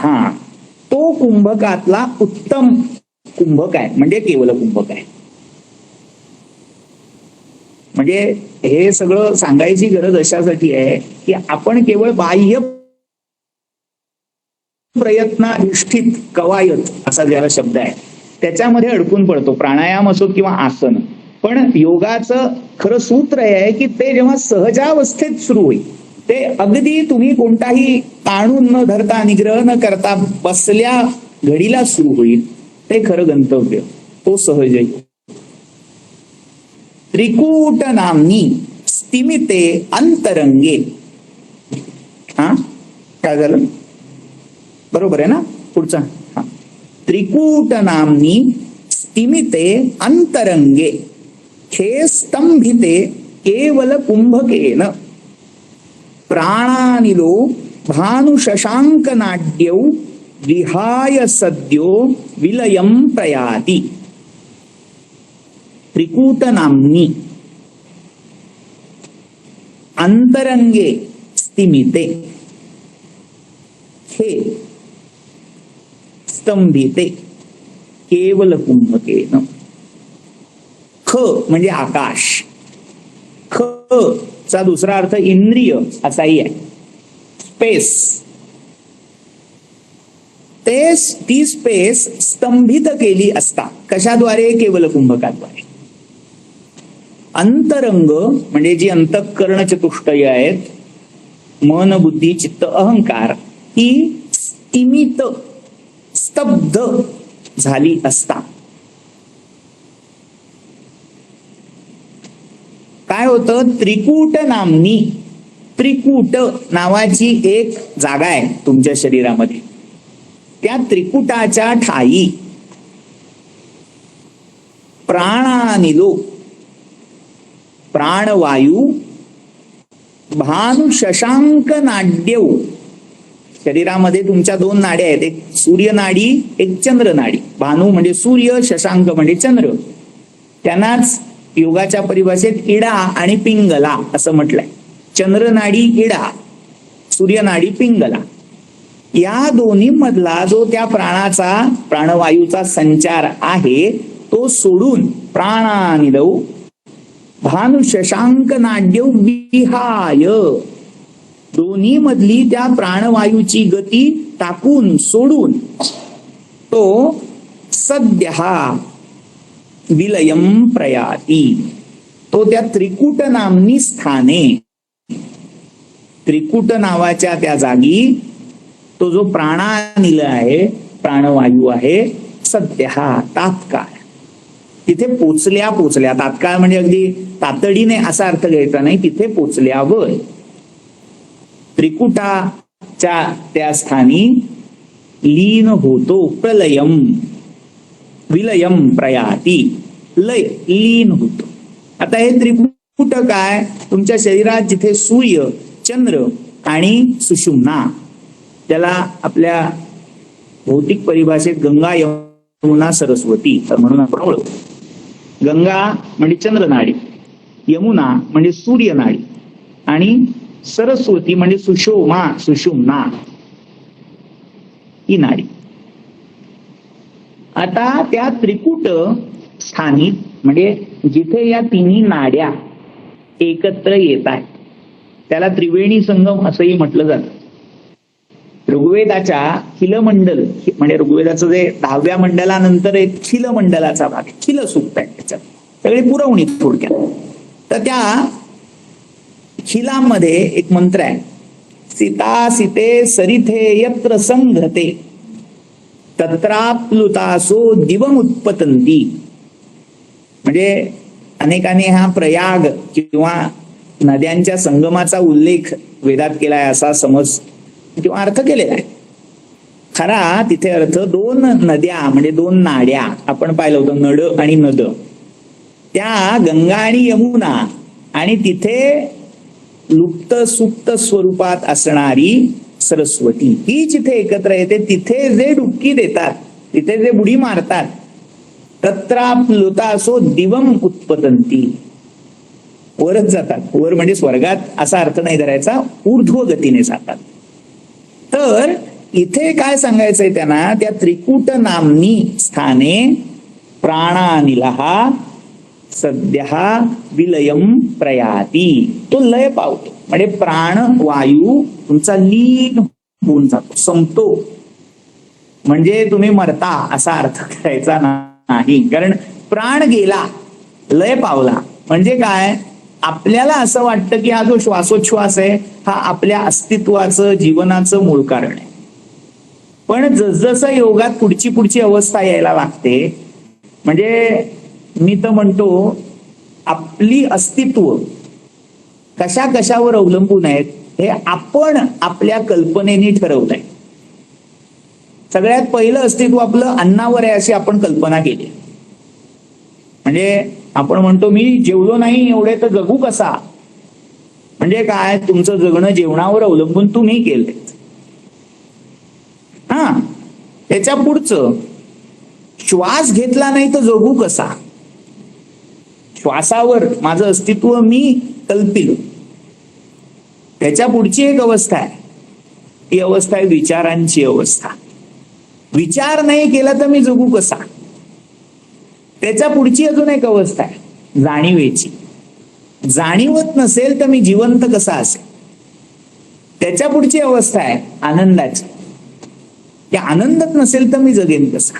तो कुंभकातला उत्तम कुंभक आहे, म्हणजे केवल कुंभक आहे. म्हणजे हे सगळं सांगायची गरज अशासाठी आहे की आपण केवळ बाह्य प्रयत्नाधिष्ठित कवायत असा ज्याला शब्द आहे त्याच्यामध्ये अडकून पडतो, प्राणायाम असो किंवा आसन. पण योगाचं खरं सूत्र हे आहे की ते जेव्हा सहजावस्थेत सुरू होईल, ते अगदी तुम्ही कोणताही ताणून न धरता, निग्रह न करता बसल्या घडीला सुरू होईल, ते खरं गंतव्य, तो सहज. त्रिकूट नामनी स्तिमिते अंतरंगे. हा काय झालं? बरोबर आहे ना? पुढचा हा. त्रिकूट नामनी स्तिमिते अंतरंगे खे स्तंभिते केवल कुंभकेन प्राणानिलो भानुशशांक नाड्यौ विहाय सद्यो विलयम प्रयाति. त्रिकूट नामनी अंतरंगे स्तिमिते हे स्तंभिते केवल कुंभकेन. ख म्हणजे आकाश. ख चा दुसरा अर्थ इंद्रिय असाही आहे. स्पेस. ती स्पेस स्तंभित केली असता कशाद्वारे? केवल कुंभकाद्वारे. अंतरंग म्हणजे जी अंतःकरण चतुष्टय आहेत, मन बुद्धी चित्त अहंकार, ही स्तिमित स्तब्ध झाली असता काय होतं? त्रिकूट नामनी, त्रिकूट नावाची एक जागा आहे तुमच्या शरीरामध्ये. त्या त्रिकुटाच्या ठाई प्राणानिलो प्राणवायू भानु शशांक नाड्यौ. शरीरामध्ये तुमच्या दोन नाड्या आहेत, एक सूर्य नाडी एक चंद्र नाडी. भानु म्हणजे सूर्य, शशांक म्हणजे चंद्र. त्यांनाच योगाच्या परिभाषेत इडा आणि पिंगला असं म्हटलंय. चंद्र नाडी इडा, सूर्य नाडी पिंगला. या दोन्ही मधला जो त्या प्राणाचा प्राणवायूचा संचार आहे तो सोडून प्राणानिलौ भानु शशांक नाड्यौ विहाय, दोन्ही मधली त्या प्राणवायूची गती टाकून सोडून तो सद्यहा विलयम प्रयाती. तो त्या त्रिकूट नामनी स्थाने, त्रिकूट नावाच्या त्या जागी तो जो प्राणानिल आहे, प्राणवायू आहे, सद्यहा तात्काळ तिथे पोचल्या. तात्काळ म्हणजे अगदी तातडीने असा अर्थ घ्यायचा नाही. तिथे पोचल्यावर त्रिकुटाच्या त्या स्थानी लीन होतो. प्रलयम विलयम प्रयाती, लय लीन होतो. आता हे त्रिकुट काय? तुमच्या शरीरात जिथे सूर्य चंद्र आणि सुषुम्ना, त्याला आपल्या भौतिक परिभाषेत गंगा यमुना सरस्वती म्हणून आपण ओळखतो. गंगा म्हणजे चंद्रनाडी, यमुना म्हणजे सूर्यनाडी आणि सरस्वती म्हणजे सुषुम्ना ही नाडी. आता त्या त्रिकूट स्थानी म्हणजे जिथे या तिन्ही नाड्या एकत्र येत आहेत त्याला त्रिवेणी संगम असंही म्हटलं जातं. ऋग्वेदाच्या खिलमंडल म्हणजे ऋग्वेदाचं जे 10व्या मंडलानंतर एक खिलमंडलाचा भाग आहे, खिल सूक्त आहे त्याच्यात, सगळी पुरवणी थोडक्यात. तर त्या खिलामध्ये एक मंत्र आहे, सीता सीते सरिथे यत्र संघते तत्राप्लुतासो दिवम उत्पतंती. म्हणजे अनेकांनी हा प्रयाग किंवा नद्यांच्या संगमाचा उल्लेख वेदात केलाय असा समज किंवा अर्थ केलेला आहे. खरा तिथे अर्थ दोन नद्या म्हणजे दोन नाड्या आपण पाहिलं होतं, नड आणि नद, त्या गंगा आणि यमुना आणि तिथे लुप्त सुप्त स्वरूपात असणारी सरस्वती ही जिथे एकत्र येते तिथे जे डुबकी देतात, तिथे जे बुडी मारतात, तत्राप्लुतासो दिवम उत्पतंती, वरच जातात. वर म्हणजे स्वर्गात असा अर्थ नाही धरायचा, ऊर्ध्व गतीने जातात. तर इथे काय सांगायचंय त्यांना, त्या त्रिकूट नामनी स्थाने प्राणानिलहा सद्यहा विलयम प्रयाती, तो लय पावतो. म्हणजे प्राणवायू तुमचा लीन होऊन जातो, संपतो. म्हणजे तुम्ही मरता असा अर्थ करायचा नाही, कारण प्राण गेला, लय पावला. म्हणजे काय, आपल्याला असं वाटतं की हा जो श्वासोच्छ्वास आहे हा आपल्या अस्तित्वाचं जीवनाचं मूळ कारण आहे. पण जसजसं योगात पुढची अवस्था यायला लागते, म्हणजे मी तर म्हणतो आपली अस्तित्व कशा कशावर अवलंबून आहेत हे आपण आपल्या कल्पनेने ठरवलंय. सगळ्यात पहिलं अस्तित्व आपलं अन्नावर आहे अशी आपण कल्पना केली. म्हणजे आपण म्हणतो मी जेवलो नाही एवढे तर जगू कसा. म्हणजे काय, तुमचं जगणं जेवणावर अवलंबून तुम्ही केलंय. हा, त्याच्या पुढचं श्वास घेतला नाही तर जगू कसा. श्वासावर माझं अस्तित्व मी कल्पिलं. त्याच्या पुढची एक अवस्था आहे, ती अवस्था आहे विचारांची अवस्था. विचार नाही केला तर मी जगू कसा. त्याच्या पुढची अजून एक अवस्था आहे जाणीवेची. जाणीवत नसेल तर मी जिवंत कसा असेल. त्याच्या पुढची अवस्था आहे आनंदाची. त्या आनंदच नसेल तर मी जगेन कसा.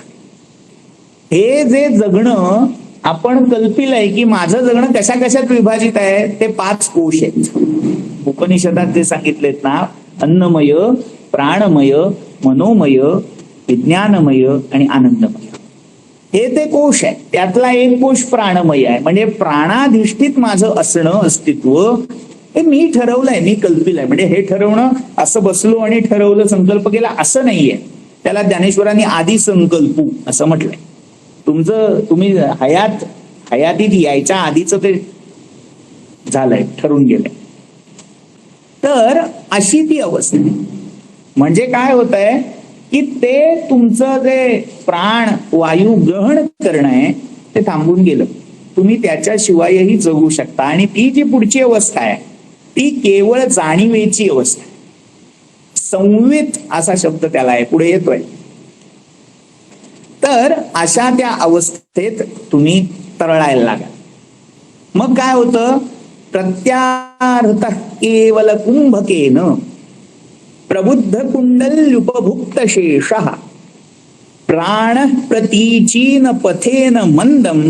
हे जे जगणं आपण कल्पिलंय की माझं जगणं कशा कशात विभाजित आहे, ते 5 कोश आहेत. उपनिषदात जे सांगितलेत ना, अन्नमय, प्राणमय, मनोमय, विज्ञानमय आणि आनंदमय, हे ते कोश आहे. त्यातला एक कोश प्राणमय आहे. म्हणजे प्राणाधिष्ठित माझं असणं, अस्तित्व हे मी ठरवलंय, मी कल्पिलंय. म्हणजे हे ठरवणं असं बसलो आणि ठरवलं, संकल्प केला असं नाहीये. त्याला ज्ञानेश्वरांनी आधी संकल्पू असं म्हटलंय. तुम्ही हयातीत यायच्या आधीच ते झालंय, ठरून गेलंय. तर अशी ती अवस्था. म्हणजे काय होत आहे की ते तुमचं जे प्राण वायू ग्रहण करणं आहे ते थांबून गेलं. तुम्ही त्याच्याशिवायही जगू शकता. आणि ती जी पुढची अवस्था आहे ती केवळ जाणीवेची अवस्था. संवित असा शब्द त्याला आहे, पुढे येतोय. तर अशा त्या अवस्थेत तुम्ही तरळायला लागा. मग काय होतं, प्रत्याहृत केवल कुंभकेन प्रबुद्ध कुंडल्युपभुक्त शेष प्राण प्रतीचीन पथेन मंदम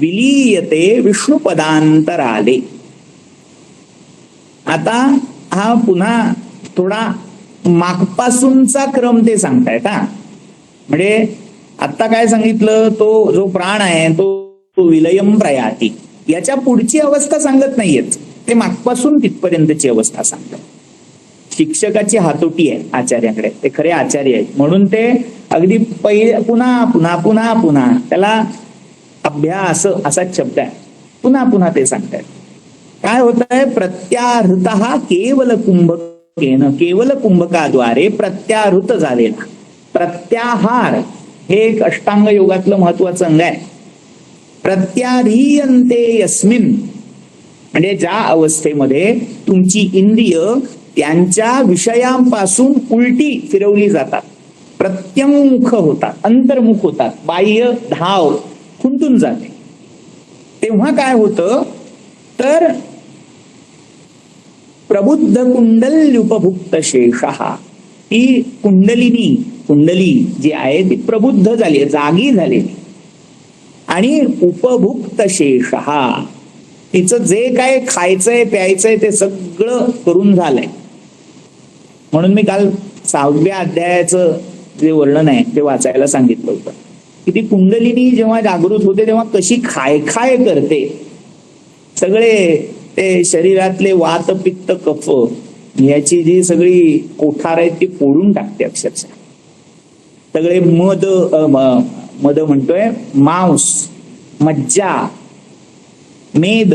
विलीयते विष्णुपदांतराले. आता हा पुन्हा थोडा मागपासूनचा क्रम ते सांगतायत. हा, म्हणजे आता काय सांगितलं, तो जो प्राण आहे तो विलयम प्रयाती, याच्या पुढची अवस्था सांगत नाहीयेत, ते मागपासून तिथपर्यंतची अवस्था सांगतात. शिक्षकाची हातोटी आहे आचार्याकडे, ते खरे आचार्य आहेत म्हणून ते अगदी पुन्हा पुन्हा पुन्हा पुन्हा, त्याला अभ्यास असाच शब्द आहे, पुन्हा पुन्हा ते सांगतायत. काय होत आहे, प्रत्याहृत हा केवल कुंभकेन, केवल कुंभकाद्वारे प्रत्याहृत झालेला. प्रत्याहार हे एक अष्टांग योगातलं महत्वाचं अंग आहे. प्रत्याधीयन्ते यस्मिन, म्हणजे ज्या अवस्थेमध्ये तुमची इंद्रिय त्यांच्या विषयांपासून उलटी फिरवली जातात, प्रत्यंमुख होतात, अंतर्मुख होतात, बाह्य धाव खुंटून जाते. तेव्हा काय होतं, तर प्रबुद्ध कुंडल्युपभुक्त शेषः, ती कुंडली जी आहे ती प्रबुद्ध झाली आहे, जागी झालेली. आणि उपभुक्त शेषः, तिचं जे काय खायचंय प्यायचंय ते सगळं करून झालंय. म्हणून मी काल 6व्या अध्यायाचं जे वर्णन आहे ते वाचायला सांगितलं होतं की ती कुंडलिनी जेव्हा जागृत होते तेव्हा कशी खाय करते. सगळे ते शरीरातले वात पित्त कफ याची जी सगळी कोठार आहेत ती फोडून टाकते अक्षरशः. सगळे मद म्हणतोय, मांस, मज्जा, मेद,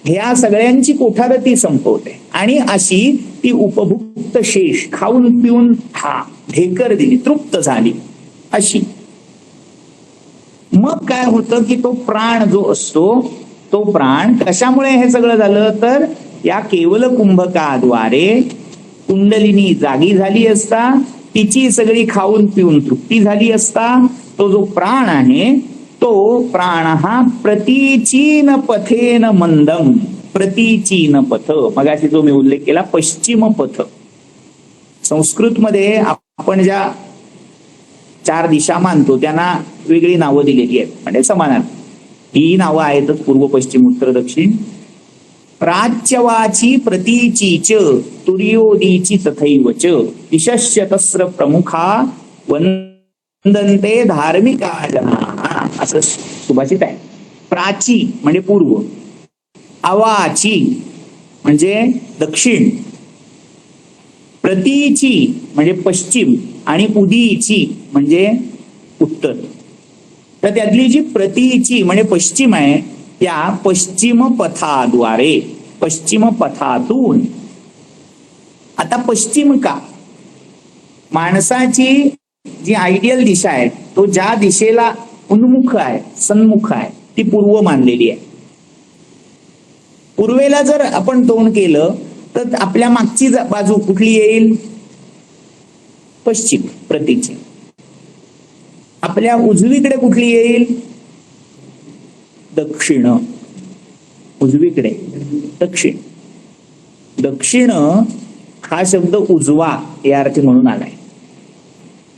ह्या सगळ्यांची कोठार ती संपवते. आणि अशी ती उपभुक्त शेष, खाऊन पिऊन ढेकर दिली, तृप्त झाली अशी. मग काय होतं की तो प्राण जो असतो, तो प्राण कशामुळे हे सगळं झालं, तर या केवल कुंभकाद्वारे कुंडलिनी जागी झाली असता, तिची सगळी खाऊन पिऊन तृप्ती झाली असता, तो जो प्राण आहे तो प्राण हा प्रतीचीन पथेन मंदम, प्रतीचीन पथ, मगाशी जो मी उल्लेख केला पश्चिम पथ. संस्कृतमध्ये आपण ज्या 4 दिशा मानतो त्यांना वेगळी नावं दिलेली आहेत, म्हणजे समानार्थी. ही नावं आहेतच, पूर्व पश्चिम उत्तर दक्षिण. प्राच्यवाची प्रतीचीच तुर्योदीची तथैवच दिशश्य तस्र प्रमुखा वंदन्ते धार्मिका जना, असं सुभाषित आहे. प्राची म्हणजे पूर्व, अवाची म्हणजे दक्षिण, प्रतीची म्हणजे पश्चिम आणि उदीची म्हणजे उत्तर. तर त्यातली जी प्रतीची म्हणजे पश्चिम आहे त्या पश्चिम पथाद्वारे, पश्चिम पथातून. आता पश्चिम का? माणसाची जी आयडियल दिशा आहे तो ज्या दिशेला उन्मुख आहे, सन्मुख आहे, ती पूर्व मानलेली आहे. पूर्वेला जर आपण तोंड केलं तर आपल्या मागची बाजू कुठली येईल? पश्चिम, प्रतीची. आपल्या उजवीकडे कुठली येईल? दक्षिण. उजवीकडे दक्षिण. दक्षिण हा शब्द उजवा या अर्थी म्हणून आलाय.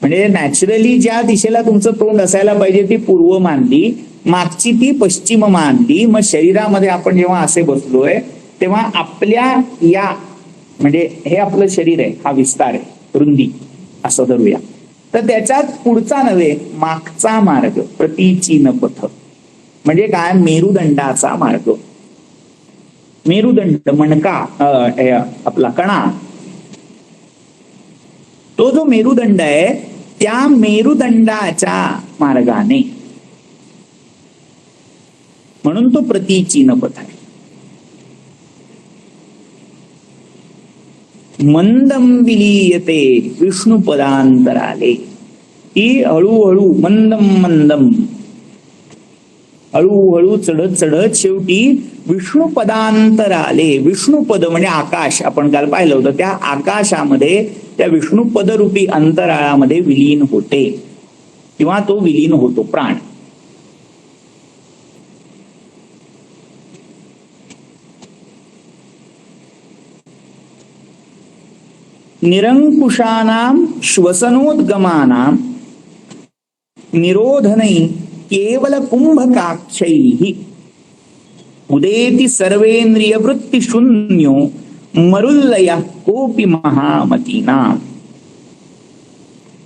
म्हणजे नॅचरली ज्या दिशेला तुमचं तोंड असायला पाहिजे ती पूर्व मानली, मागची ती पश्चिम मानली. मग शरीरामध्ये आपण जेव्हा असे बसलोय तेव्हा आपल्या या म्हणजे हे आपलं शरीर आहे, हा विस्तार आहे, रुंदी असं धरूया. तर त्याच्यात पुढचा नव्हे मागचा मार्ग, प्रतीचीन पथ म्हणजे काय? मेरुदंडाचा मार्ग. मेरुदंड मणका, आपला कणा, तो जो मेरुदंड आहे त्या मेरुदंडाच्या मार्गाने, म्हणून तो प्रतीचीन पथ आहे. मंदम विलीयते विष्णुपदांतराले, ही हळूहळू मंदम मंदम हळूहळू चढत चढत शेवटी विष्णुपदांतराले. विष्णुपद म्हणजे आकाश, आपण काल पाहिलं होतं, त्या आकाशामध्ये त्या विष्णुपद रूपी अंतराळामध्ये विलीन होते किंवा तो विलीन होतो प्राण. निरंकुशानां श्वसनोद्गमानां निरोधनै केवल कुंभकाक्षैः उदेति सर्वेन्द्रिय वृत्ति शून्यो मरुल्लयः कोपि महामतीनां.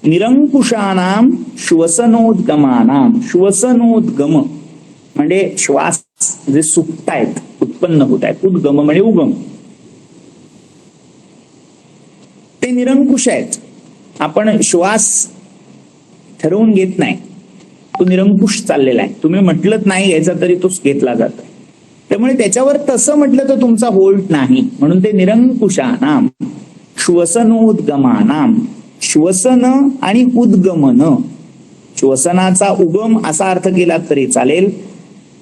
निरंकुशानां श्वसनोद्गमानां, श्वसनोद्गम म्हणजे श्वास जे सुटतायत, उत्पन्न होत आहेत, उद्गम म्हणजे उगम, ते निरंकुश आहेत. आपण श्वास ठरवून घेत नाही, तो निरंकुश चाललेला आहे. तुम्ही म्हटलंच नाही याचा तरी तो घेतला जातो. त्यामुळे त्याच्यावर तसं म्हटलं तर तुमचा होल्ड नाही, म्हणून ते निरंकुशानाम श्वसनोद्गमानाम. श्वसन आणि उद्गमन, श्वसनाचा उगम असा अर्थ केला तरी चालेल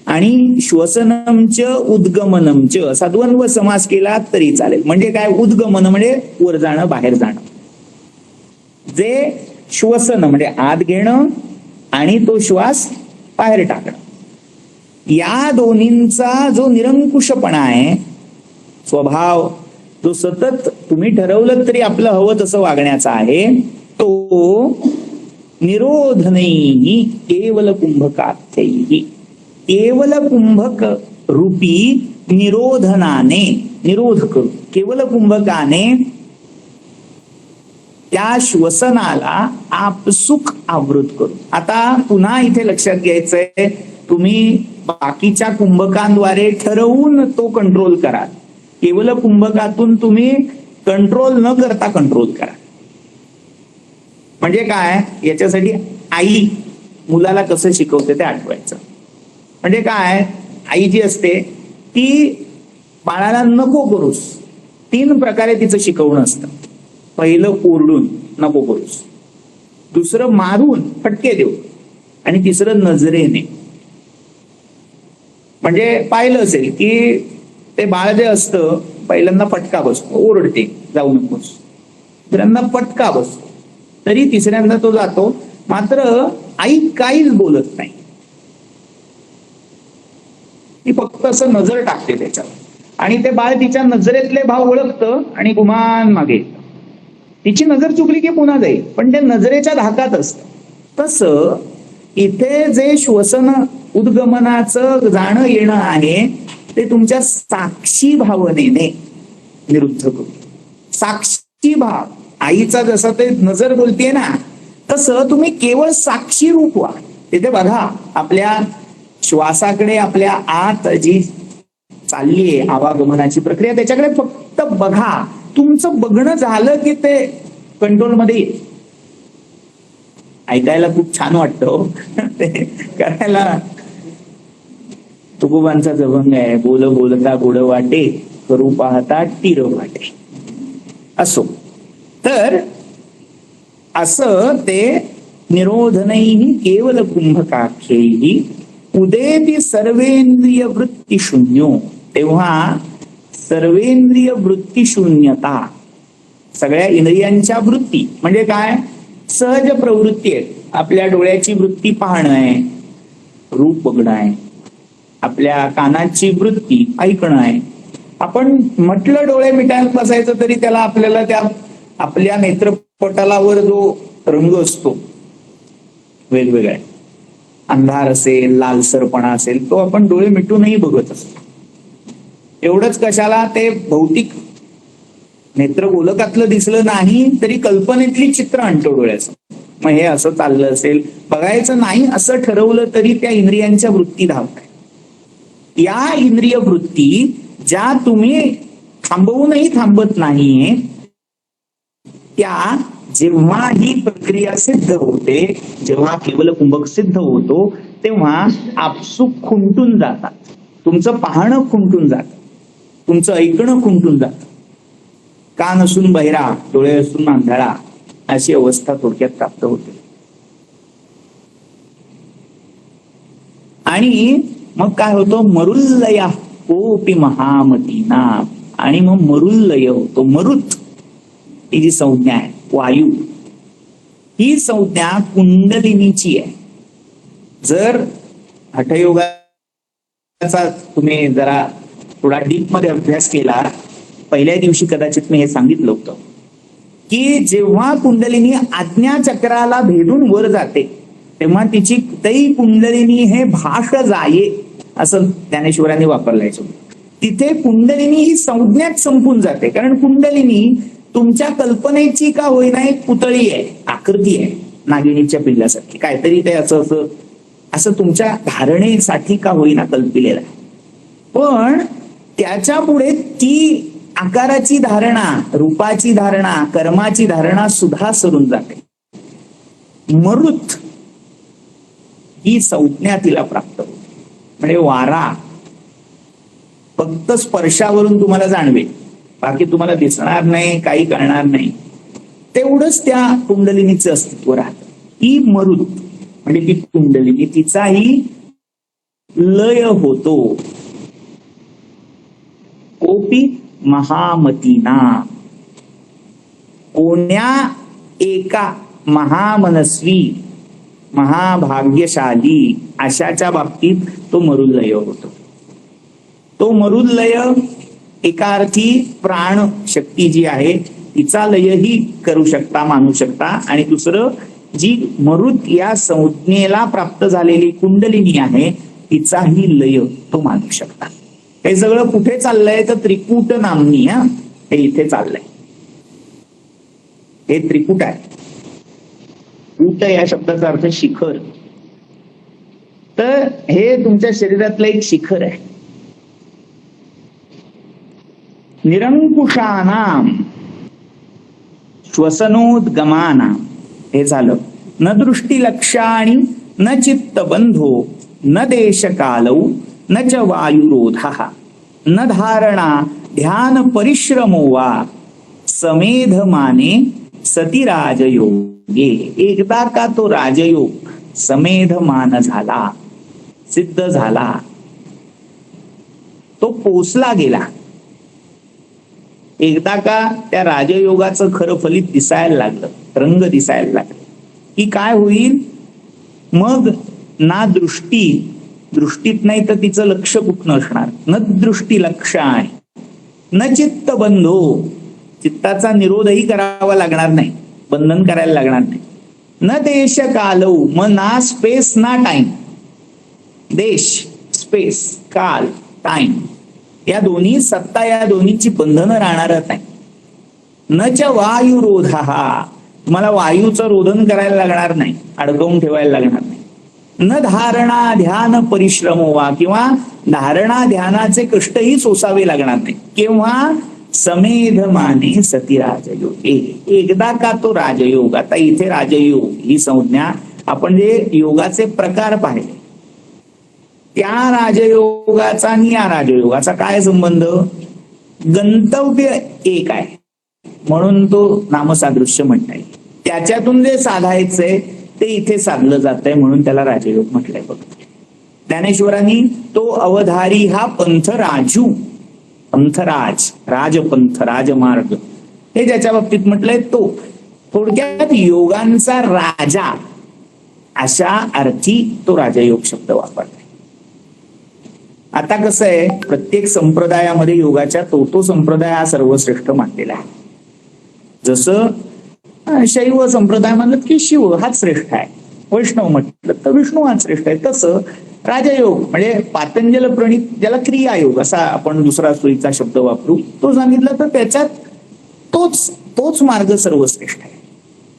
आणि श्वसनमच उद्गमनमच असा द्वंद्व समास केला तरी चालेल. म्हणजे काय? उद्गमन म्हणजे वर जाणं, बाहेर जाणं. जे श्वसन म्हणजे आत घेणं आणि तो श्वास बाहेर टाकणं, या दोन्हींचा जो निरंकुशपणा आहे, स्वभाव जो सतत तुम्ही ठरवलं तरी आपलं हवं तसं वागण्याचा आहे, तो निरोधनैहि केवल कुंभकात्यैहि, केवल कुंभक रूपी निरोधनाने, निरोध करू, केवल कुंभकाने त्या श्वसनाला आपसुक आवृत करू. आता पुन्हा इथे लक्षात घ्यायचंय, तुम्ही बाकीच्या कुंभकांद्वारे ठरवून तो कंट्रोल करा, केवल कुंभकातून तुम्ही कंट्रोल न करता कंट्रोल करा. म्हणजे काय? याच्यासाठी आई मुलाला कसं शिकवते ते आठवायचं. म्हणजे काय? आई जी असते ती बाळाला नको करूस, 3 प्रकारे तिचं शिकवणं असतं. पहिलं ओरडून नको करूस, दुसरं मारून फटके देऊ, आणि तिसरं नजरेने. म्हणजे पाहिलं असेल की ते बाळ जे असतं पहिल्यांदा फटका बसतो, ओरडते जाऊ नकोस, दुसऱ्यांदा फटका बसतो, तरी तिसऱ्यांदा तो जातो. मात्र आई काहीच बोलत नाही, ती फक्त असं नजर टाकते त्याच्यावर आणि ते बाळ तिच्या नजरेतले भाव ओळखतं आणि गुमान मागे. तिची नजर चुकली की पुन्हा जाईल, पण ते नजरेच्या धाकात असतं. तसं इथे जे श्वसन उद्गमनाचं जाणं येणं आहे ते तुमच्या साक्षी भावनेने निरुद्ध करू. साक्षी भाव, आईचा जसा ते नजर बोलतीये ना, तसं तुम्ही केवळ साक्षी रूप व्हा. तिथे बघा, आपल्या श्वासाकडे आपल्या आत जी चाललीये आवागमनाची प्रक्रिया, त्याच्याकडे फक्त बघा. तुमचं बघणं झालं की ते कंट्रोलमध्ये येईल. ऐकायला खूप छान वाटतं ते करायला. तुकोबांचा जभंग आहे, बोल बोलता गोड वाटे, करू पाहता टीर वाटे. असो, तर असं ते निरोधनैहि केवल कुंभकाख्यैहि उदेपि सर्वेंद्रिय वृत्ती शून्यो. तेव्हा सर्वेंद्रिय वृत्ती शून्यता, सगळ्या इंद्रियांच्या वृत्ती म्हणजे काय, सहज प्रवृत्ती आहे. आपल्या डोळ्याची वृत्ती पाहणं आहे, रूप बघणं आहे. आपल्या कानाची वृत्ती ऐकणं आहे. आपण म्हटलं डोळे मिटायला बसायचं तरी त्याला आपल्याला त्या आपल्या नेत्रपटलावर जो रंग असतो वेगवेगळा, अंधार असेल, लालसरपणा असेल, तो आपण डोळे मिटूनही बघत असतो. एवढंच कशाला, ते भौतिक नेत्रगोलकातलं दिसलं नाही तरी कल्पनेतली चित्र आणतो डोळ्याचं. मग हे असं चाललं असेल, बघायचं नाही असं ठरवलं तरी त्या इंद्रियांच्या वृत्ती धावतात. या इंद्रिय वृत्ती ज्या तुम्ही थांबवूनही थांबत नाहीये, त्या जेव्हा ही प्रक्रिया सिद्ध होते, जेव्हा केवल कुंभक सिद्ध होतो, तेव्हा आपसूक खुंटून जातात. तुमचं पाहणं खुंटून जातं, तुमचं ऐकणं खुंटून जातं. कान असून बहिरा, डोळे असून आंधळा, अशी अवस्था थोडक्यात प्राप्त होते. आणि मग काय होतं, मरुल्लया कोपी महामतीना. आणि मग मरुल्लय होतो. मरुत ही जी संज्ञा आहे, वायू, ही संज्ञा कुंडलिनीची आहे. जर हठयोगाचा तुम्ही जरा थोडा डीप मध्ये अभ्यास केला, पहिल्या दिवशी कदाचित मी हे सांगितलं होतं की जेव्हा कुंडलिनी आज्ञाचक्राला भेदून वर जाते, तेव्हा तिची तै कुंडलिनी हे भाष जाये असं ज्ञानेश्वरांनी वापरलंय. तिथे कुंडलिनी ही संज्ञाच संपून जाते. कारण कुंडलिनी तुमच्या कल्पनेची का होईना एक पुतळी आहे, आकृती आहे नागिणीच्या पिल्लासारखी, काहीतरी ते असं असं तुमच्या धारणेसाठी का होईना कल्पिलेलं आहे. पण त्याच्या पुढे ती आकाराची धारणा, रूपाची धारणा, कर्माची धारणा सुद्धा सरून जाते. मरुत ही संज्ञा तिला प्राप्त होते. म्हणजे वारा फक्त स्पर्शावरून तुम्हाला जाणवेल, बाकी तुम्हाला दिसणार नाही, काही कळणार नाही. तेवढंच त्या कुंडलिनीचं अस्तित्व राहतं. ही मरुत म्हणजे ती कुंडलिनी, तिचाही लय होतो. कोपी महामतीना, कोण्या एका महामनस्वी, महाभाग्यशाली अशाच्या बाबतीत तो मरुल्लय होतो. तो मरुल्लय एका अर्थी प्राण शक्ती जी आहे तिचा लयही करू शकता, मानू शकता. आणि दुसरं, जी मरुत या संज्ञेला प्राप्त झालेली कुंडलिनी आहे तिचाही लय तो मानू शकता. हे सगळं कुठे चाललंय तर त्रिकूट नामनी, हे इथे चाललंय. हे त्रिकूट आहे. कूट या शब्दाचा अर्थ शिखर. तर हे तुमच्या शरीरातलं एक शिखर आहे. निरंकुशानाम श्वसनोद्गमानाम, हे झालं. न दृष्टी लक्षाणी न चित्तबंधो न देशकालौ न च वायुरोधः न धारणा ध्यान परिश्रमो वा समेधमाने सती राजयोगे. एकदा का तो राजयोग समेधमान झाला, सिद्ध झाला, तो पोचला गेला, एकदा का त्या राजयोगाचं खरं फलित दिसायला लागलं, रंग दिसायला लागलं, की काय होईल मग ना दृष्टीत नाही तर तिचं लक्ष कुठनं असणार. न दृष्टी लक्ष आहे, न चित्त बंधो, चित्ताचा निरोधही करावा लागणार नाही, बंधन करायला लागणार नाही. न देश कालौ, मग ना स्पेस ना टाइम. देश, स्पेस, काल, टाइम या दोन्ही सत्ता, या दोन्हीची बंधनं राहणारच नाही. न च वायुरोध, तुम्हाला वायूचं रोधन करायला लागणार नाही, अडकवून ठेवायला लागणार नाही. न धारणा ध्यान परिश्रमो वा, किंवा धारणा ध्यानाचे कष्टही सोसावे लागणार नाही. केव्हा? समेध माने सती राजयोग. एकदा का तो राजयोग. आता इथे राजयोग ही संज्ञा आपण जे योगाचे प्रकार पाहिले, त्या राजयोगाचा आणि या राजयोगाचा काय संबंध? गंतव्य एक आहे म्हणून तो नामसादृश्य म्हणता येईल. त्याच्यातून जे साधायचंय ते इथे साधलं जात आहे म्हणून त्याला राजयोग म्हटलंय. बघ, ज्ञानेश्वरांनी तो अवधारी हा पंथ राजू, पंथराज, राजपंथ, राजमार्ग हे ज्याच्या बाबतीत म्हटलंय तो थोडक्यात योगांचा राजा अशा अर्थी तो राजयोग शब्द वापरलाय. आता कसं आहे, प्रत्येक संप्रदायामध्ये योगाच्या तो संप्रदाय हा सर्वश्रेष्ठ मानलेला आहे. जसं शैव संप्रदाय म्हणलं की शिव हाच श्रेष्ठ आहे, वैष्णव म्हटलं तर विष्णू हाच श्रेष्ठ आहे. तसं राजयोग म्हणजे पातंजल प्रणित, ज्याला क्रियायोग असा आपण दुसरा सोयीचा शब्द वापरू, तो सांगितलं तर त्याच्यात तोच मार्ग सर्वश्रेष्ठ आहे.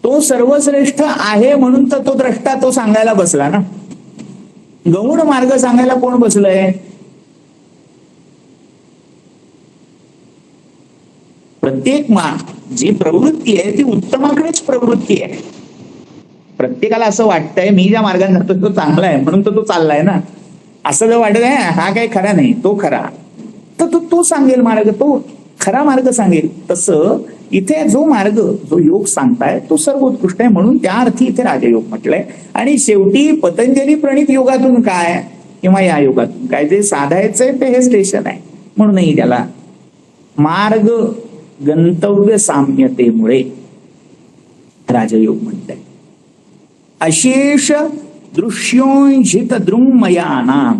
तो सर्वश्रेष्ठ आहे म्हणून तर तो द्रष्टा तो सांगायला बसला ना. गौण मार्ग सांगायला कोण बसलंय? प्रत्येक जी प्रवृत्ती आहे ती उत्तमाकडेच प्रवृत्ती आहे. प्रत्येकाला असं वाटतंय मी ज्या मार्गाने जातो तो चांगला आहे म्हणून तो चाललाय ना, असं जर वाटत आहे हा काही खरा नाही तो खरा, तर तो सांगेल मार्ग, तो खरा मार्ग सांगेल. तसं इथे जो मार्ग, जो योग सांगताय तो सर्वोत्कृष्ट आहे म्हणून त्या अर्थी इथे राजयोग म्हटलंय. आणि शेवटी पतंजली प्रणित योगातून काय किंवा या योगातून काय जे साधायचंय ते हे स्टेशन आहे म्हणूनही त्याला मार्ग गंतव्य साम्यतेमुळे राजयोग म्हणताय. अशेष दृश्योंजित दृङ्मयानां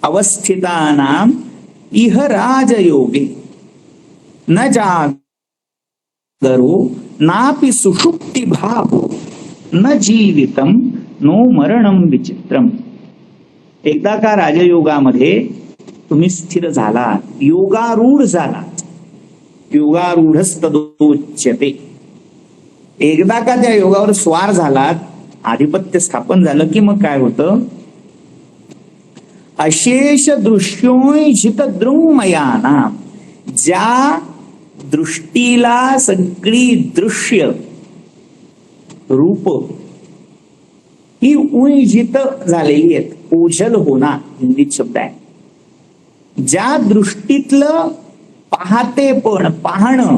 अवस्थितानां इह राजयोगे न जागरो नापि सुषुप्ति भावो न जीवितम नो मरणम विचित्रम. एकदा का राजयोगामध्ये तुम्ही स्थिर झालात, योगारूढ झालात, योगारूढस्तदोच्यते, एकदा का त्या योगावर स्वार झालात, आधिपत्य स्थापन झालं की मग काय होतं? अशेष दृश्योंजित दृङ्मयानां, ज्या दृष्टीला सगळी दृश्य रूप ही उंजित झालेली आहेत. ओझल होणार हिंदीत शब्द आहे. ज्या दृष्टीतलं पाहतेपण, पाहणं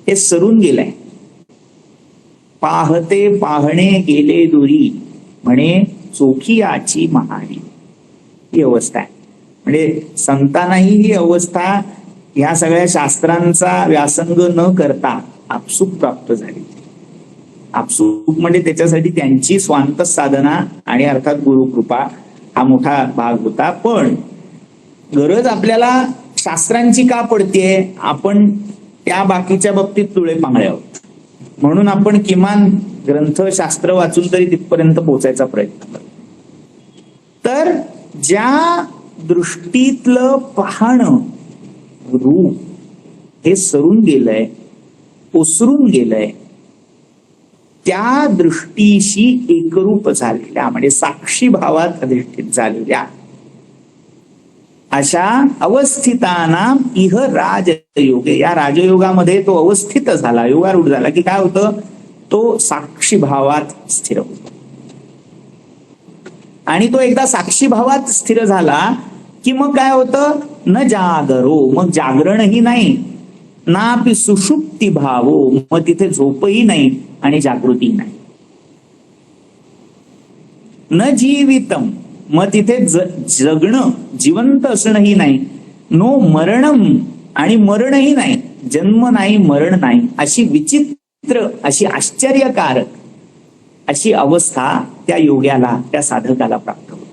हे सरून गेलंय. पाहते पाहणे गेले दुरी म्हणे चोखियाची महारी, ही अवस्था आहे. म्हणजे संतांनाही ही अवस्था या सगळ्या शास्त्रांचा व्यासंग न करता आपसूक प्राप्त झाली. आपसूक म्हणजे त्याच्यासाठी त्यांची स्वांत साधना आणि अर्थात गुरुकृपा हा मोठा भाग होता. पण गरज आपल्याला शास्त्रांची का पडतेय? आपण त्या बाकीच्या बाबतीत तुळे पांगळे आहोत म्हणून आपण किमान ग्रंथ शास्त्र वाचून तरी तिथपर्यंत पोहोचायचा प्रयत्न करतो. तर ज्या दृष्टीतलं पाहणं रूप हे सरून गेलंय, ओसरून गेलंय, त्या दृष्टीशी एकरूप झालेल्या म्हणजे साक्षी भावात अधिष्ठित झालेल्या अशा अवस्थितानां इह राजयोगे, या राजयोगामध्ये तो अवस्थित झाला, योगारूढ झाला की काय होतं? तो साक्षी भावात स्थिर होतो. आणि तो एकदा साक्षी भावात स्थिर झाला की मग काय होतं? न जागरो, मग जागरणही नाही, नापि सुषुप्ती भावो, मग तिथे झोपही नाही आणि जागृती नाही. न जीवितम, मग तिथे जगणं, जिवंत असणंही नाही. नो मरणम, आणि मरणही नाही, जन्म नाही मरण नाही, अशी विचित्र, अशी आश्चर्यकारक अशी अवस्था त्या योग्याला, त्या साधकाला प्राप्त होते.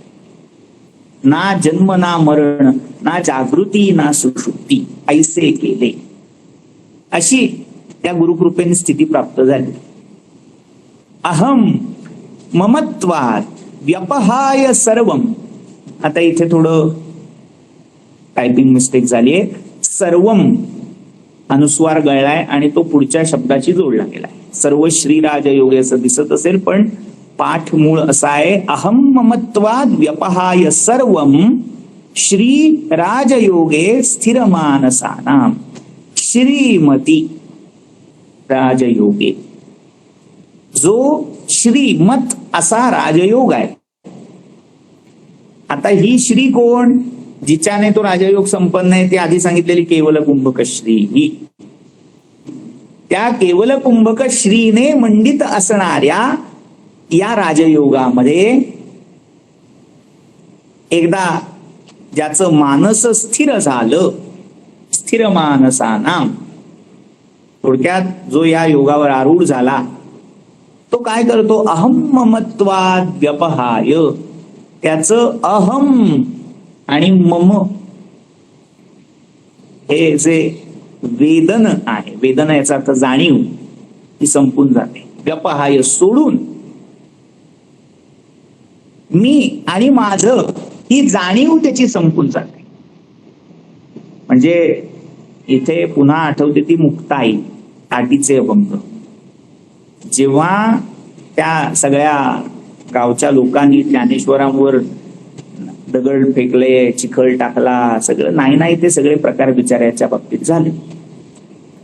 ना जन्म ना मरण, ना जागृती ना सुषुप्ती, ऐसे केले, अशी त्या गुरुकृपेने स्थिती प्राप्त झाली. अहम ममत्वात व्यपहाय सर्वम, आता इथे थोडं टायपिंग मिस्टेक झालीये. सर्वम अनुस्वार गळलाय आणि तो पुढच्या शब्दाशी जोडला गेलाय. सर्व श्रीराजयोगी असं दिसत असेल पण पाठ मूळ असा आहे, अहम ममत्वाद व्यपहाय सर्वम श्री राजयोगे स्थिरमानसानाम. श्रीमती राजयोगे, जो श्रीमत असा राजयोग आहे. आता ही श्री कोण, जिच्याने तो राजयोग संपन्न आहे, ते आधी सांगितलेली केवल कुंभक श्री. ही त्या केवल कुंभक श्रीने मंडित असणाऱ्या या राजयोगामध्ये एकदा ज्याचं मानस स्थिर झालं, स्थिर मानसानाम, थोडक्यात जो या योगावर आरूढ झाला तो काय करतो, अहम ममत्वाद व्यपहाय, त्याचं अहम आणि मम हे जे वेदन आहे, वेदन याचा अर्थ जाणीव, ती संपून जाते. व्यपहाय सोडून मी आणि माझं ही जाणीव त्याची संपून जाते. म्हणजे इथे पुन्हा आठवते ती मुक्ताई, ताटीचे अभंग. जेव्हा त्या सगळ्या गावच्या लोकांनी ज्ञानेश्वरांवर दगड फेकले, चिखल टाकला, सगळं नाही ते सगळे प्रकार बिचाऱ्याच्या बाबतीत झाले.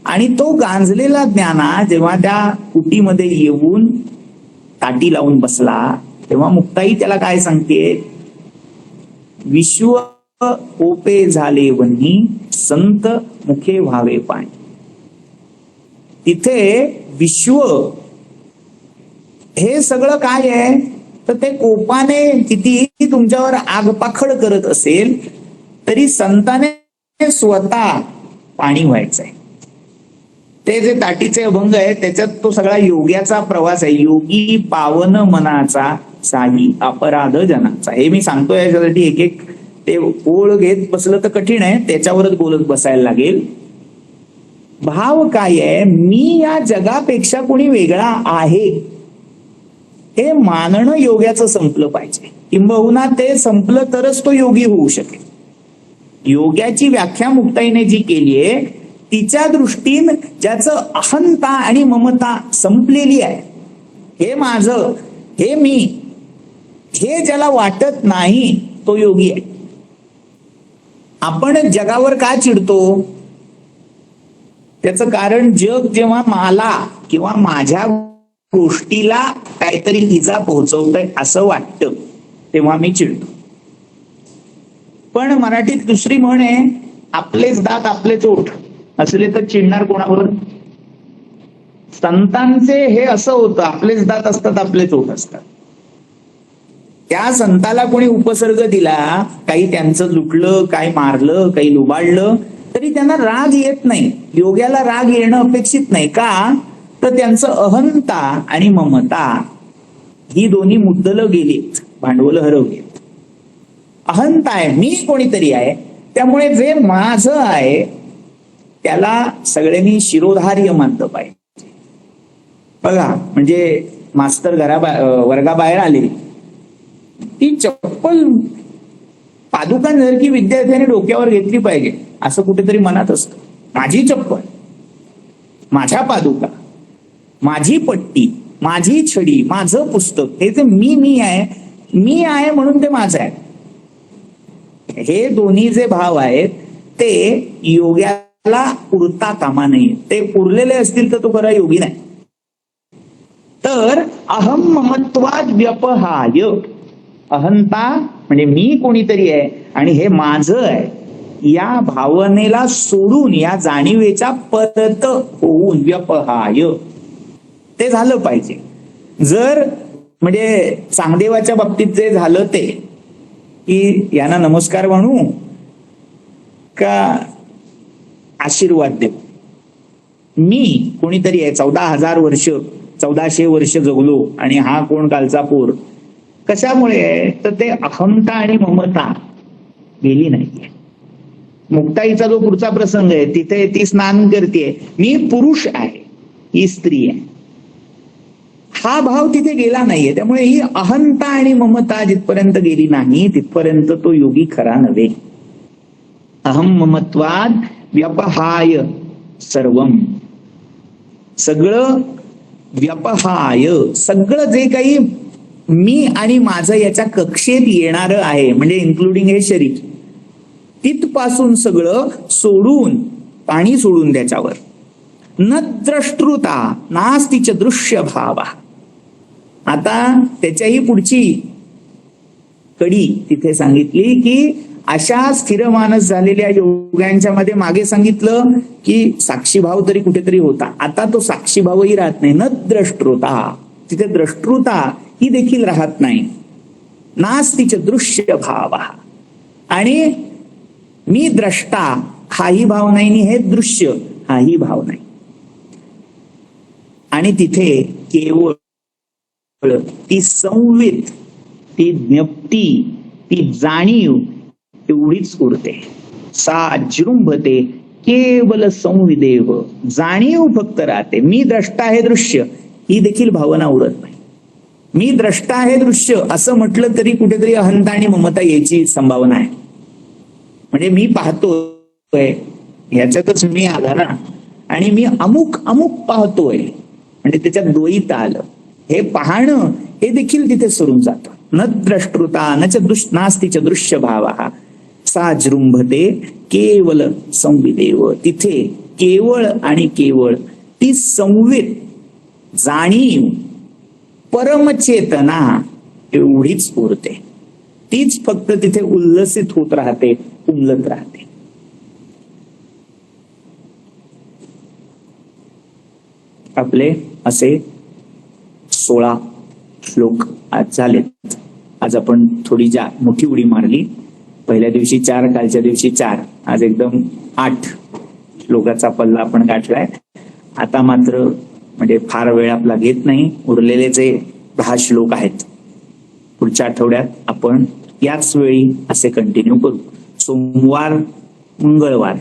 आणि तो गांजलेला ज्ञाना जेव्हा त्या कुटीमध्ये येऊन ताटी लावून बसला, तेव्हा मुक्ताई त्याला काय सांगते, विश्व ओपे झाले वन्ही, संत मुखे व्हावे पाणी. तिथे विश्व हे सगळं काय आहे, तर ते कोपाने कितीही तुमच्यावर आगपाखड करत असेल तरी संताने स्वतः पाणी व्हायचंय. ते जे ताटीचे अभंग आहे त्याच्यात तो सगळा योग्याचा प्रवास आहे. योगी पावन मनाचा, साही अपराध जनाचा. हे मी सांगतोय याच्यासाठी एक एक ते ओळ घेत बसलं तर कठीण आहे, त्याच्यावरच बोलत बसायला लागेल. भाव काय आहे, मी या जगापेक्षा कोणी वेगळा आहे हे मानणं योग्याचं संपलं पाहिजे. किंबहुना ते संपलं तरच तो योगी होऊ शकेल. योग्याची व्याख्या मुक्ताईने जी केली आहे तिच्या दृष्टीनं ज्याचं अहंता आणि ममता संपलेली आहे, हे माझं, हे मी, हे ज्याला वाटत नाही तो योगी आहे. आपण जगावर का चिडतो, त्याचं कारण जग जेव्हा मला किंवा माझ्या गोष्टीला काहीतरी इजा पोहोचवतंय असं वाटतं तेव्हा मी चिडतो. पण मराठीत दुसरी म्हण आहे, आपलेच दात आपलेच ओठ असले तर चिडणार कोणावर. संतांचे हे असं होतं, आपलेच दात असतात आपलेच ओठ असतात. त्या संताला कोणी उपसर्ग दिला, काही त्यांचं लुटलं, काही मारलं, काही लुबाडलं, तरी त्यांना राग येत नाही. योग्याला राग येणं अपेक्षित नाही. का तर त्यांचं अहंता आणि ममता ही दोन्ही मुद्दलं गेलीत, भांडवलं हरवलीत. अहंता आहे, मी कोणीतरी आहे, त्यामुळे जे माझं आहे त्याला सगळ्यांनी शिरोधार्य मानलं पाहिजे. बघा, म्हणजे मास्तर वर्गाबाहेर आले, ती चप्पल पादुकांसारखी विद्यार्थ्याने डोक्यावर घेतली पाहिजे असं कुठेतरी मनात असतं. माझी चप्पल, माझ्या पादुका, माझी पट्टी, माझी छडी, माझं पुस्तक, हे जे मी आहे, मी आहे म्हणून ते माझं आहे. हे दोन्ही जे भाव आहेत ते योग्याला उरता कामा नये. ते उरलेले असतील तर तो खरा योगी नाही. तर अहम ममत्वाद व्यपहाय, अहंता म्हणजे मी कोणीतरी आहे आणि हे माझं आहे, या भावनेला सोडून या जाणीवेच्या परत होऊन व्यपहाय ते झालं पाहिजे. जर म्हणजे चांगदेवाच्या बाबतीत जे झालं ते की यांना नमस्कार म्हणू का आशीर्वाद देऊ, मी कोणीतरी आहे, 1400 वर्ष जगलो आणि हा कोण कालचा पोर. कशामुळे आहे तर ते अहंता आणि ममता गेली नाहीये. मुक्ताईचा जो पुढचा प्रसंग आहे तिथे ती स्नान करते, मी पुरुष आहे, ही स्त्री आहे, हा भाव तिथे गेला नाहीये. त्यामुळे ही अहंता आणि ममता जिथपर्यंत गेली नाही तिथपर्यंत तो योगी खरा नव्हे. अहम ममत्वाद व्यपहाय सर्वम, सगळं व्यपहाय, सगळं जे काही मी आणि माझं याच्या कक्षेत येणार आहे, म्हणजे इन्क्लुडिंग हे शरीर, तिथपासून सगळं सोडून, पाणी सोडून त्याच्यावर, न द्रष्टृता नास्तिच दृश्य भावा. आता त्याच्याही पुढची कडी तिथे सांगितली की अशा स्थिर मानस झालेल्या योग्यांच्या मध्ये मागे सांगितलं की साक्षीभाव तरी कुठेतरी होता. आता तो साक्षीभावही राहत नाही. न द्रष्टृता, तिथे द्रष्टृता ही देखील राहत नाही. नास्तिच दृश्य भाव, आणि मी द्रष्टा हाही भाव नाही आणि हे दृश्य हाही भाव नाही. आणि तिथे केवळ ती संवित, ती ज्ञप्ती, ती जाणीव एवढीच उरते. सा जृंभते केवल संविदेव, जाणीव फक्त राहते. मी द्रष्टा हे दृश्य ही देखील भावना उरत नाही. मी द्रष्टा हे दृश्य असं म्हटलं तरी कुठेतरी अहंता आणि ममता यायची संभावना आहे. म्हणजे मी पाहतोय ह्याच्यातच मी आला ना, आणि मी अमुक अमुक पाहतोय म्हणजे त्याच्यात द्वैत आलं. हे पाहणं हे देखील तिथे सरून जातं. न द्रष्टृता नास्तिच दृश्य भावा सा जृंभते केवल संविदेव. तिथे केवळ आणि केवळ ती संवित, जाणीव, परमचेतना एवढीच उरते. तीच फक्त तिथे उल्लसित होत राहते, उमलत राहते. आपले असे 16 श्लोक आज झालेत. आज आपण थोडी मोठी उडी मारली. पहिल्या दिवशी 4, कालच्या दिवशी 4, आज एकदम 8 श्लोकाचा पल्ला आपण गाठलाय. आता मात्र म्हणजे फार वेळ आपला घेत नाही. उरलेले जे 10 श्लोक आहेत पुढच्या आठवड्यात आपण याच वेळी असे कंटिन्यू करू. सोमवार, मंगळवार,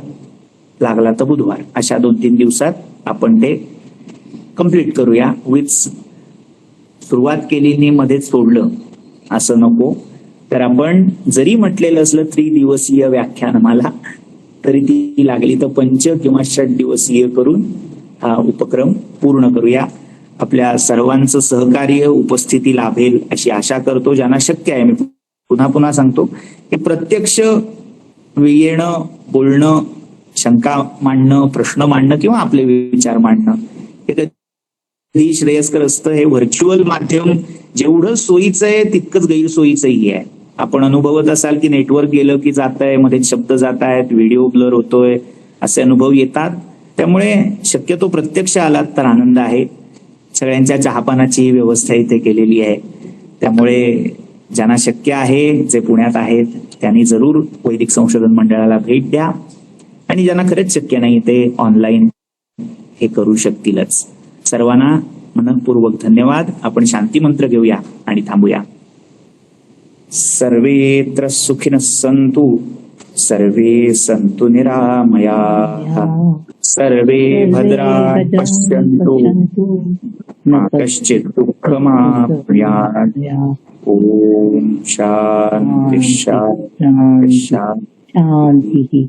लागला तर बुधवार, अशा 2-3 दिवसात आपण ते कम्प्लीट करूया. सुरुवात केली आणि मध्येच सोडलं असं नको. तर आपण जरी म्हटलेलं असलं 3 दिवसीय व्याख्यानमाला, तरी ती लागली तर 5 किंवा 6 दिवसीय करून हा उपक्रम पूर्ण करूया. आपल्या सर्वांचं सहकार्य, उपस्थिती लाभेल अशी आशा करतो. ज्यांना शक्य आहे, मी पुन्हा पुन्हा सांगतो की प्रत्यक्ष येणं, बोलणं, शंका मांडणं, प्रश्न मांडणं किंवा आपले विचार मांडणं हे कधी श्रेयस्कर असतं. हे व्हर्च्युअल माध्यम जेवढं सोयीचं आहे तितकंच गैरसोयीचंही आहे. आपण अनुभवत असाल की नेटवर्क गेलं की जात आहे, मध्ये शब्द जात आहेत, व्हिडिओ ब्लर होतोय, असे अनुभव येतात. त्यामुळे शक्यतो प्रत्यक्ष आलात तर आनंद आहे. सगळ्यांच्या चहापानाची व्यवस्था इथे केलेली आहे. त्यामुळे ज्यांना शक्य आहे, जे पुण्यात आहेत, त्यांनी जरूर वैदिक संशोधन मंडळाला भेट द्या. आणि ज्यांना खरंच शक्य नाही ते ऑनलाईन हे करू शकतीलच. सर्वांना मनपूर्वक धन्यवाद. आपण शांती मंत्र घेऊया आणि थांबूया. सर्वेत्र सुखिनः सन्तु, सर्वे सन्तु निरामयाः, सर्वे भद्राणि पश्यन्तु, मा कश्चित् दुःखमाप्नुयात्. ओम शांति शांति शांति.